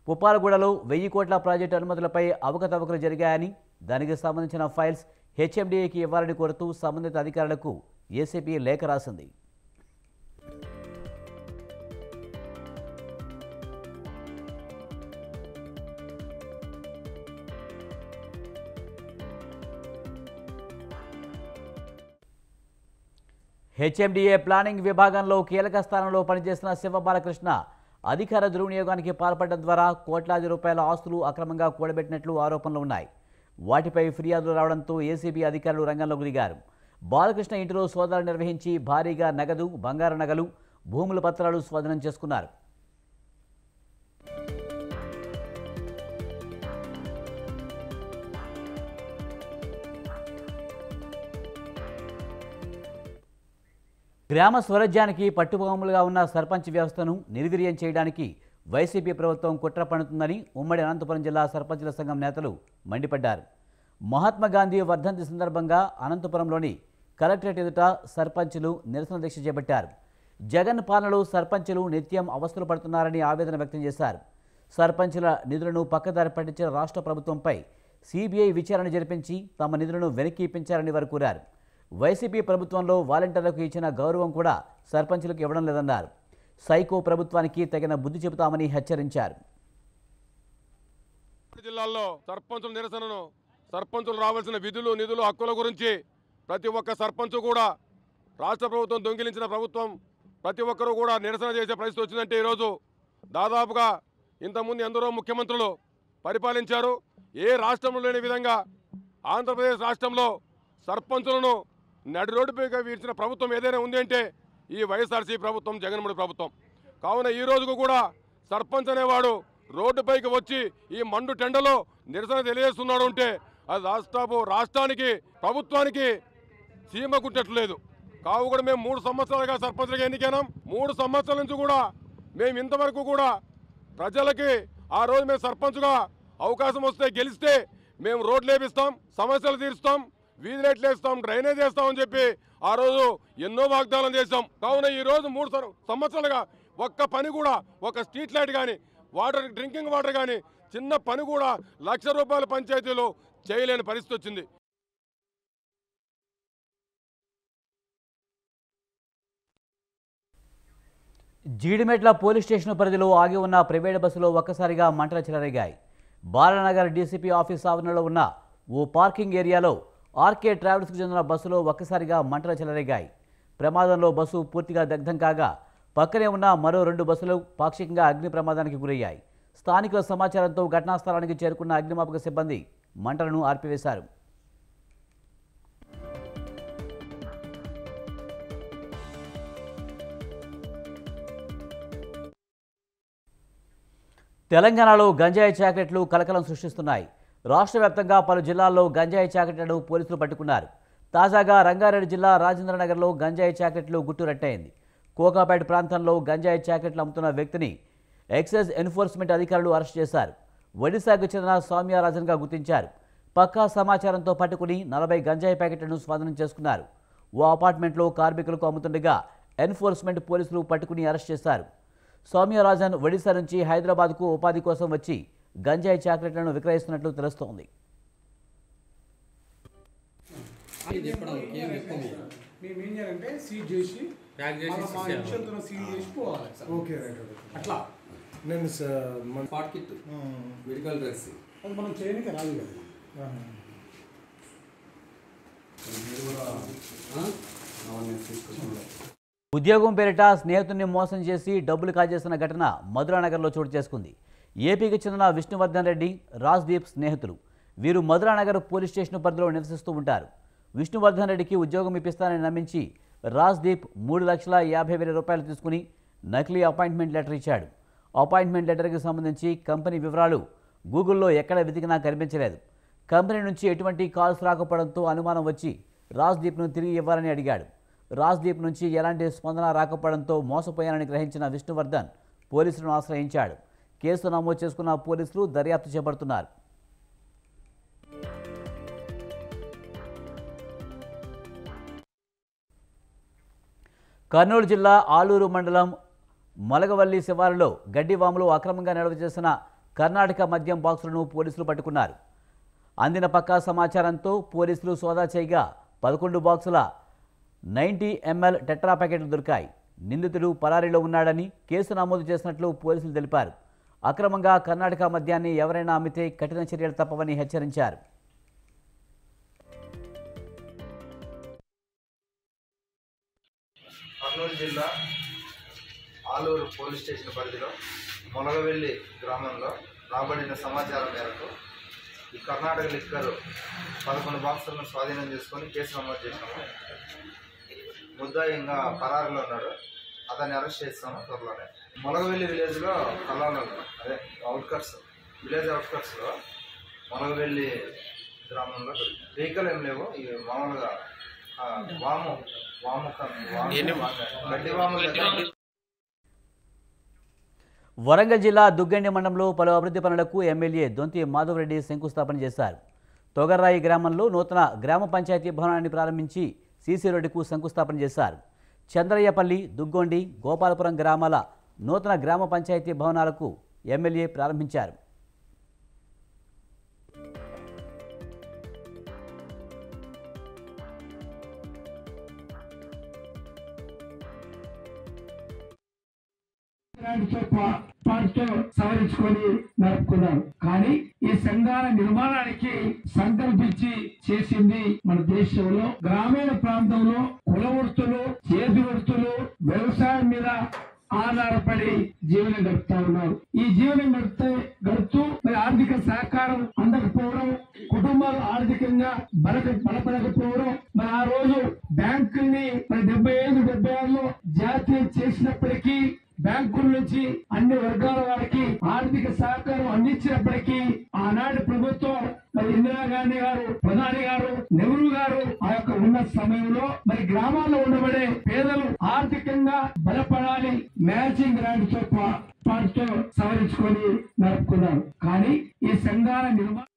పుప్పాలగూడలో 1000 కోట్ల ప్రాజెక్టు అనుమతులపై అవకతవకలు జరిగాయని, దానికి సంబంధించిన ఫైల్స్ హెచ్ఎండిఏకి ఇవ్వాలని కోరుతూ సంబంధిత అధికారులకు ఏసీబీ లేఖ రాసింది. హెచ్ఎండిఏ ప్లానింగ్ విభాగంలో కీలక స్థానంలో పనిచేసిన శివ బాలకృష్ణ అధికార దుర్వినియోగానికి పాల్పడడం ద్వారా కోట్లాది రూపాయల ఆస్తులు అక్రమంగా కూడబెట్టినట్లు ఆరోపణలు ఉన్నాయి. వాటిపై ఫిర్యాదులు రావడంతో ఏసీబీ అధికారులు రంగంలోకి దిగారు. బాలకృష్ణ ఇంటిలో సోదాలు నిర్వహించి భారీగా నగదు, బంగారు నగలు, భూముల పత్రాలు స్వాధీనం చేసుకున్నారు. గ్రామ స్వరాజ్యానికి పట్టుభూములుగా ఉన్న సర్పంచ్ వ్యవస్థను నిర్వీర్యం చేయడానికి వైసీపీ ప్రభుత్వం కుట్ర పన్నుతుందని ఉమ్మడి అనంతపురం జిల్లా సర్పంచుల సంఘం నేతలు మండిపడ్డారు. మహాత్మా గాంధీ వర్ధంతి సందర్భంగా అనంతపురంలోని కలెక్టరేట్ ఎదుట సర్పంచులు నిరసన దీక్ష చేపట్టారు. జగన్ పాలనలో సర్పంచులు నిత్యం అవస్థలు పడుతున్నారని ఆవేదన వ్యక్తం చేశారు. సర్పంచుల నిధులను పక్కదారి పట్టించిన రాష్ట్ర ప్రభుత్వంపై సిబిఐ విచారణ జరిపించి తమ నిధులను వెనక్కి ఇప్పించారని వారు కోరారు. వైసీపీ ప్రభుత్వంలో వాలంటీర్లకు ఇచ్చిన గౌరవం కూడా సర్పంచులకు ఇవ్వడం లేదన్నారు. సైకో ప్రభుత్వానికి తగిన బుద్ధి చెబుతామని హెచ్చరించారు. జిల్లాల్లో సర్పంచుల నిరసనను, సర్పంచులు రావాల్సిన విధులు, నిధులు, హక్కుల గురించి ప్రతి ఒక్క సర్పంచు కూడా రాష్ట్ర ప్రభుత్వం దొంగిలించిన ప్రభుత్వం ప్రతి ఒక్కరూ కూడా నిరసన చేసే పరిస్థితి వచ్చిందంటే ఈరోజు దాదాపుగా ఇంతకుముందు ఎందరో ముఖ్యమంత్రులు పరిపాలించారు. ఏ రాష్ట్రంలో లేని విధంగా ఆంధ్రప్రదేశ్ రాష్ట్రంలో సర్పంచులను నడి రోడ్డుపైగా వీడ్చిన ప్రభుత్వం ఏదైనా ఉంది అంటే ఈ వైఎస్ఆర్సీ ప్రభుత్వం, జగన్మోహన్ ప్రభుత్వం. కావున ఈ రోజుకు కూడా సర్పంచ్ అనేవాడు రోడ్డుపైకి వచ్చి ఈ మండు టెండలో నిరసన తెలియజేస్తున్నాడు అంటే అది రాష్ట్రానికి, ప్రభుత్వానికి సీమ కుట్టట్లేదు. కావు కూడా మేము 3 సంవత్సరాలుగా సర్పంచ్గా ఎన్నికైనాం. 3 సంవత్సరాల నుంచి కూడా మేము ఇంతవరకు కూడా ప్రజలకి ఆ రోజు మేము సర్పంచ్గా అవకాశం వస్తే గెలిస్తే మేము రోడ్లు వేపిస్తాం, సమస్యలు తీరుస్తాం, వీధి లైట్లు వేస్తాం, డ్రైనేజ్ వేస్తామని చెప్పి ఆ రోజు ఎన్నో వాగ్దానం చేస్తాం. కావున ఈ రోజు 3 సంవత్సరాలుగా ఒక్క పని కూడా, ఒక స్ట్రీట్ లైట్ కానీ, వాటర్, డ్రింకింగ్ వాటర్ కానీ, చిన్న పని కూడా ₹1,00,000 పంచాయతీలో చేయలేని పరిస్థితి వచ్చింది. జీడిమెట్ల పోలీస్ స్టేషన్ పరిధిలో ఆగి ఉన్న ప్రైవేట్ బస్సులో ఒక్కసారిగా మంటలు చెలరేగాయి. బాలనగర్ డీసీపీ ఆఫీస్ ఆవరణలో ఉన్న ఓ పార్కింగ్ ఏరియాలో ఆర్కే ట్రావెల్స్కు చెందిన బస్సులో ఒక్కసారిగా మంటలు చెలరేగాయి. ప్రమాదంలో బస్సు పూర్తిగా దగ్ధం కాగా పక్కనే ఉన్న మరో 2 బస్సులు పాక్షికంగా అగ్ని ప్రమాదానికి గురయ్యాయి. స్థానికుల సమాచారంతో ఘటనా స్థలానికి చేరుకున్న అగ్నిమాపక సిబ్బంది మంటలను ఆర్పివేశారు. తెలంగాణలో గంజాయి చాక్లెట్లు కలకలం సృష్టిస్తున్నాయి. రాష్ట్ర వ్యాప్తంగా పలు జిల్లాల్లో గంజాయి చాక్లెట్లను పోలీసులు పట్టుకున్నారు. తాజాగా రంగారెడ్డి జిల్లా రాజేంద్రనగర్లో గంజాయి చాక్లెట్లు గుట్టురట్టాయింది. కోకాపేట ప్రాంతంలో గంజాయి చాక్లెట్లు అమ్ముతున్న వ్యక్తిని ఎక్సైజ్ ఎన్ఫోర్స్మెంట్ అధికారులు అరెస్ట్ చేశారు. ఒడిశాకు చెందిన సౌమ్యరాజన్గా గుర్తించారు. పక్కా సమాచారంతో పట్టుకుని 40 గంజాయి ప్యాకెట్లను స్వాధీనం చేసుకున్నారు. ఓ అపార్ట్మెంట్లో కార్మికులకు అమ్ముతుండగా ఎన్ఫోర్స్మెంట్ పోలీసులు పట్టుకుని అరెస్ట్ చేశారు. సౌమ్యరాజన్ ఒడిశా నుంచి హైదరాబాద్కు ఉపాధి కోసం వచ్చి గంజాయి చాక్లెట్లను విక్రయిస్తున్నట్లు తెలుస్తోంది. నేను స్పాట్ కిట్ మెడికల్ డ్రగ్స్ అది మనం చేయడానికి రాదు కదా. ఉద్యోగం పేరిట స్నేహితుడిని మోసం చేసి డబ్బులు కాజేసిన ఘటన మధురానగర్లో చోటు చేసుకుంది. ఏపీకి చెందిన విష్ణువర్ధన్ రెడ్డి, రాజ్దీప్ స్నేహితులు. వీరు మధురానగర్ పోలీస్ స్టేషన్ పరిధిలో నివసిస్తూ ఉంటారు. విష్ణువర్ధన్ రెడ్డికి ఉద్యోగం ఇప్పిస్తానని నమ్మించి రాజ్దీప్ ₹3,50,000 తీసుకుని నకిలీ అపాయింట్మెంట్ లెటర్ ఇచ్చాడు. అపాయింట్మెంట్ లెటర్కి సంబంధించి కంపెనీ వివరాలు గూగుల్లో ఎక్కడ వెతికినా కనిపించలేదు. కంపెనీ నుంచి ఎటువంటి కాల్స్ రాకపోవడంతో అనుమానం వచ్చి రాజ్దీప్ను తిరిగి ఇవ్వాలని అడిగాడు. రాజ్దీప్ నుంచి ఎలాంటి స్పందన రాకపోవడంతో మోసపోయానని గ్రహించిన విష్ణువర్ధన్ పోలీసులను ఆశ్రయించాడు. కేసు నమోదు చేసుకున్న పోలీసులు దర్యాప్తు చేపడుతున్నారు. కర్నూలు జిల్లా ఆలూరు మండలం మొలగవల్లి శివారులో గడ్డివాములో అక్రమంగా నిల్వ చేసిన కర్ణాటక మద్యం బాక్సులను పోలీసులు పట్టుకున్నారు. అందిన పక్కా సమాచారంతో పోలీసులు సోదా చేయగా 11 బాక్సుల 90 ml టెట్రా ప్యాకెట్లు దొరికాయి. నిందితుడు పరారీలో ఉన్నాడని కేసు నమోదు చేసినట్లు పోలీసులు తెలిపారు. అక్రమంగా కర్ణాటక మద్యాన్ని ఎవరైనా అమ్మితే కఠిన చర్యలు తప్పవని హెచ్చరించారు. కర్నూలు జిల్లా ఆలూరు పోలీస్ స్టేషన్ పరిధిలో మొలగవెల్లి గ్రామంలో రాబడిన సమాచారం మేరకు ఈ కర్ణాటక లిక్కర్ 11 బాక్సులను స్వాధీనం చేసుకొని కేసు నమోదు చేసినాము. ముద్దాయి ఇంకా పరారులో ఉన్నాడు, అతన్ని అరెస్ట్ చేస్తాము త్వరలోనే. మొలగవెల్లి విలేజ్లో కల్లాలో అదే విలేజ్ అవుట్కట్స్లో మొలగవెల్లి గ్రామంలో వెహికల్ ఏం లేవు. ఈ మామూలుగా వరంగల్ జిల్లా దుగ్గండి మండలంలో పలు అభివృద్ధి పనులకు ఎమ్మెల్యే దొంతి మాధవరెడ్డి శంకుస్థాపన చేశారు. తొగర్రాయి గ్రామంలో నూతన గ్రామ పంచాయతీ భవనాన్ని ప్రారంభించి సీసీ రోడ్డుకు శంకుస్థాపన చేశారు. చంద్రయ్యపల్లి, దుగ్గొండి, గోపాలపురం గ్రామాల నూతన గ్రామ పంచాయతీ భవనాలకు ఎమ్మెల్యే ప్రారంభించారు. పాటుతో సవరించుకొని నడుపుకున్నాం. కానీ ఈ సంఘాల నిర్మాణానికి సంకల్పించి చేసింది మన దేశంలో గ్రామీణ ప్రాంతంలో కుల వృత్తులు, చేతి వృత్తులు, వ్యవసాయం మీద ఆధారపడి జీవనం గడుపుతా ఉన్నారు. ఈ జీవనం గడుపుతూ మరి ఆర్థిక సహకారం అందకపోవడం, కుటుంబాలు ఆర్థికంగా బలపడకపోవడం, మరి ఆ రోజు బ్యాంకుల్ని మరి 75-76లో జాతీయం చేసినప్పటికీ బ్యాంకుల నుంచి అన్ని వర్గాల వారికి ఆర్థిక సహకారం అందించినప్పటికీ ఆనాటి ప్రభుత్వం మరి ఇందిరాగాంధీ గారు, ప్రధాని గారు, నెహ్రూ గారు ఆ యొక్క ఉన్న సమయంలో మరి గ్రామాల్లో ఉండబడే పేదలు ఆర్థికంగా బలపడాలి, మ్యాచింగ్ గ్రాంట్తో పాటుతో సవరించుకొని నడుపుకున్నారు. కానీ ఈ సంఘాల నిర్మాణం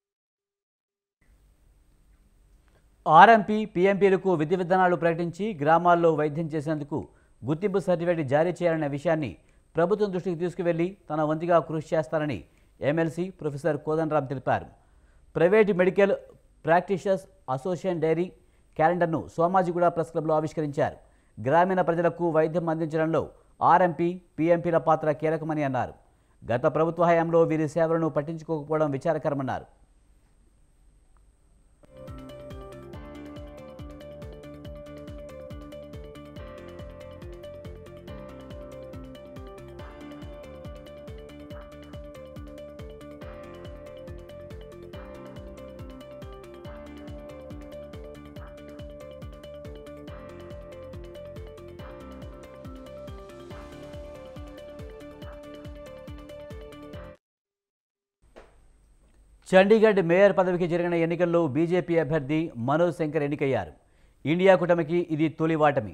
ఆర్ఎంపీ, పీఎంపీలకు విధి విధానాలు ప్రకటించి గ్రామాల్లో వైద్యం చేసేందుకు గుర్తింపు సర్టిఫికేట్ జారీ చేయాలనే విషయాన్ని ప్రభుత్వం దృష్టికి తీసుకువెళ్లి తన వంతుగా కృషి చేస్తారని ఎమ్మెల్సీ ప్రొఫెసర్ కోదండరాం తెలిపారు. Private medical practitioners association diary క్యాలెండర్ను సోమాజిగూడ ప్రెస్ క్లబ్లో ఆవిష్కరించారు. గ్రామీణ ప్రజలకు వైద్యం అందించడంలో ఆర్ఎంపీ, పీఎంపీల పాత్ర కీలకమని అన్నారు. గత ప్రభుత్వ హయాంలో వీరి సేవలను పట్టించుకోకపోవడం విచారకరమన్నారు. చండీగఢ్ మేయర్ పదవికి జరిగిన ఎన్నికల్లో బీజేపీ అభ్యర్థి మనోజ్ శంకర్ ఎన్నికయ్యారు. ఇండియా కూటమికి ఇది తొలి ఓటమి.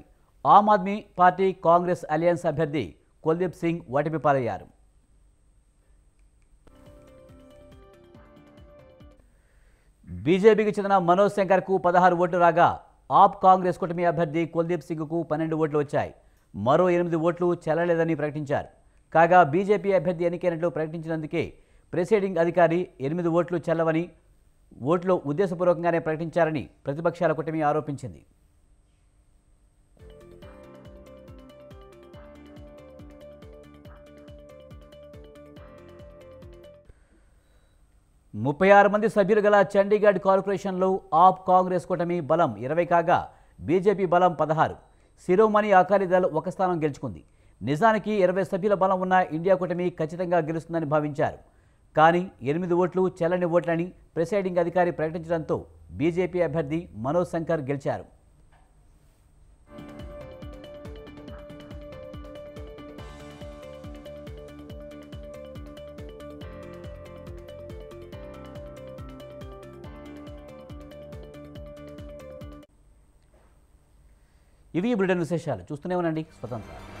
ఆమ్ ఆద్మీ పార్టీ కాంగ్రెస్ అలయన్స్ అభ్యర్థి కుల్దీప్ సింగ్ ఓటమి పాలయ్యారు. బీజేపీకి చెందిన మనోజ్ శంకర్కు 16 ఓట్లు రాగా ఆప్ కాంగ్రెస్ కూటమి అభ్యర్థి కుల్దీప్ సింగ్కు 12 ఓట్లు వచ్చాయి. మరో 8 ఓట్లు చెల్లలేదని ప్రకటించారు. కాగా బీజేపీ అభ్యర్థి ఎన్నికైనట్లు ప్రకటించినందుకే ప్రిసైడింగ్ అధికారి 8 ఓట్లు చెల్లవని, ఓట్లు ఉద్దేశపూర్వకంగానే ప్రకటించారని ప్రతిపక్షాల కూటమి ఆరోపించింది. ముప్పై 6 మంది సభ్యులు గల చండీగఢ్ కార్పొరేషన్లో ఆప్ కాంగ్రెస్ కూటమి బలం 20 కాగా బీజేపీ బలం 16. శిరోమణి అకాలీదళ్ ఒక స్థానం గెలుచుకుంది. నిజానికి 20 సభ్యుల బలం ఉన్న ఇండియా కూటమి ఖచ్చితంగా గెలుస్తుందని భావించారు. కానీ 8 ఓట్లు చెల్లని ఓట్లని ప్రిసైడింగ్ అధికారి ప్రకటించడంతో బీజేపీ అభ్యర్థి మనోజ్ శంకర్ గెలిచారు. ఇవి బులెటిన్ విశేషాలు. చూస్తూనే ఉండండి స్వతంత్ర.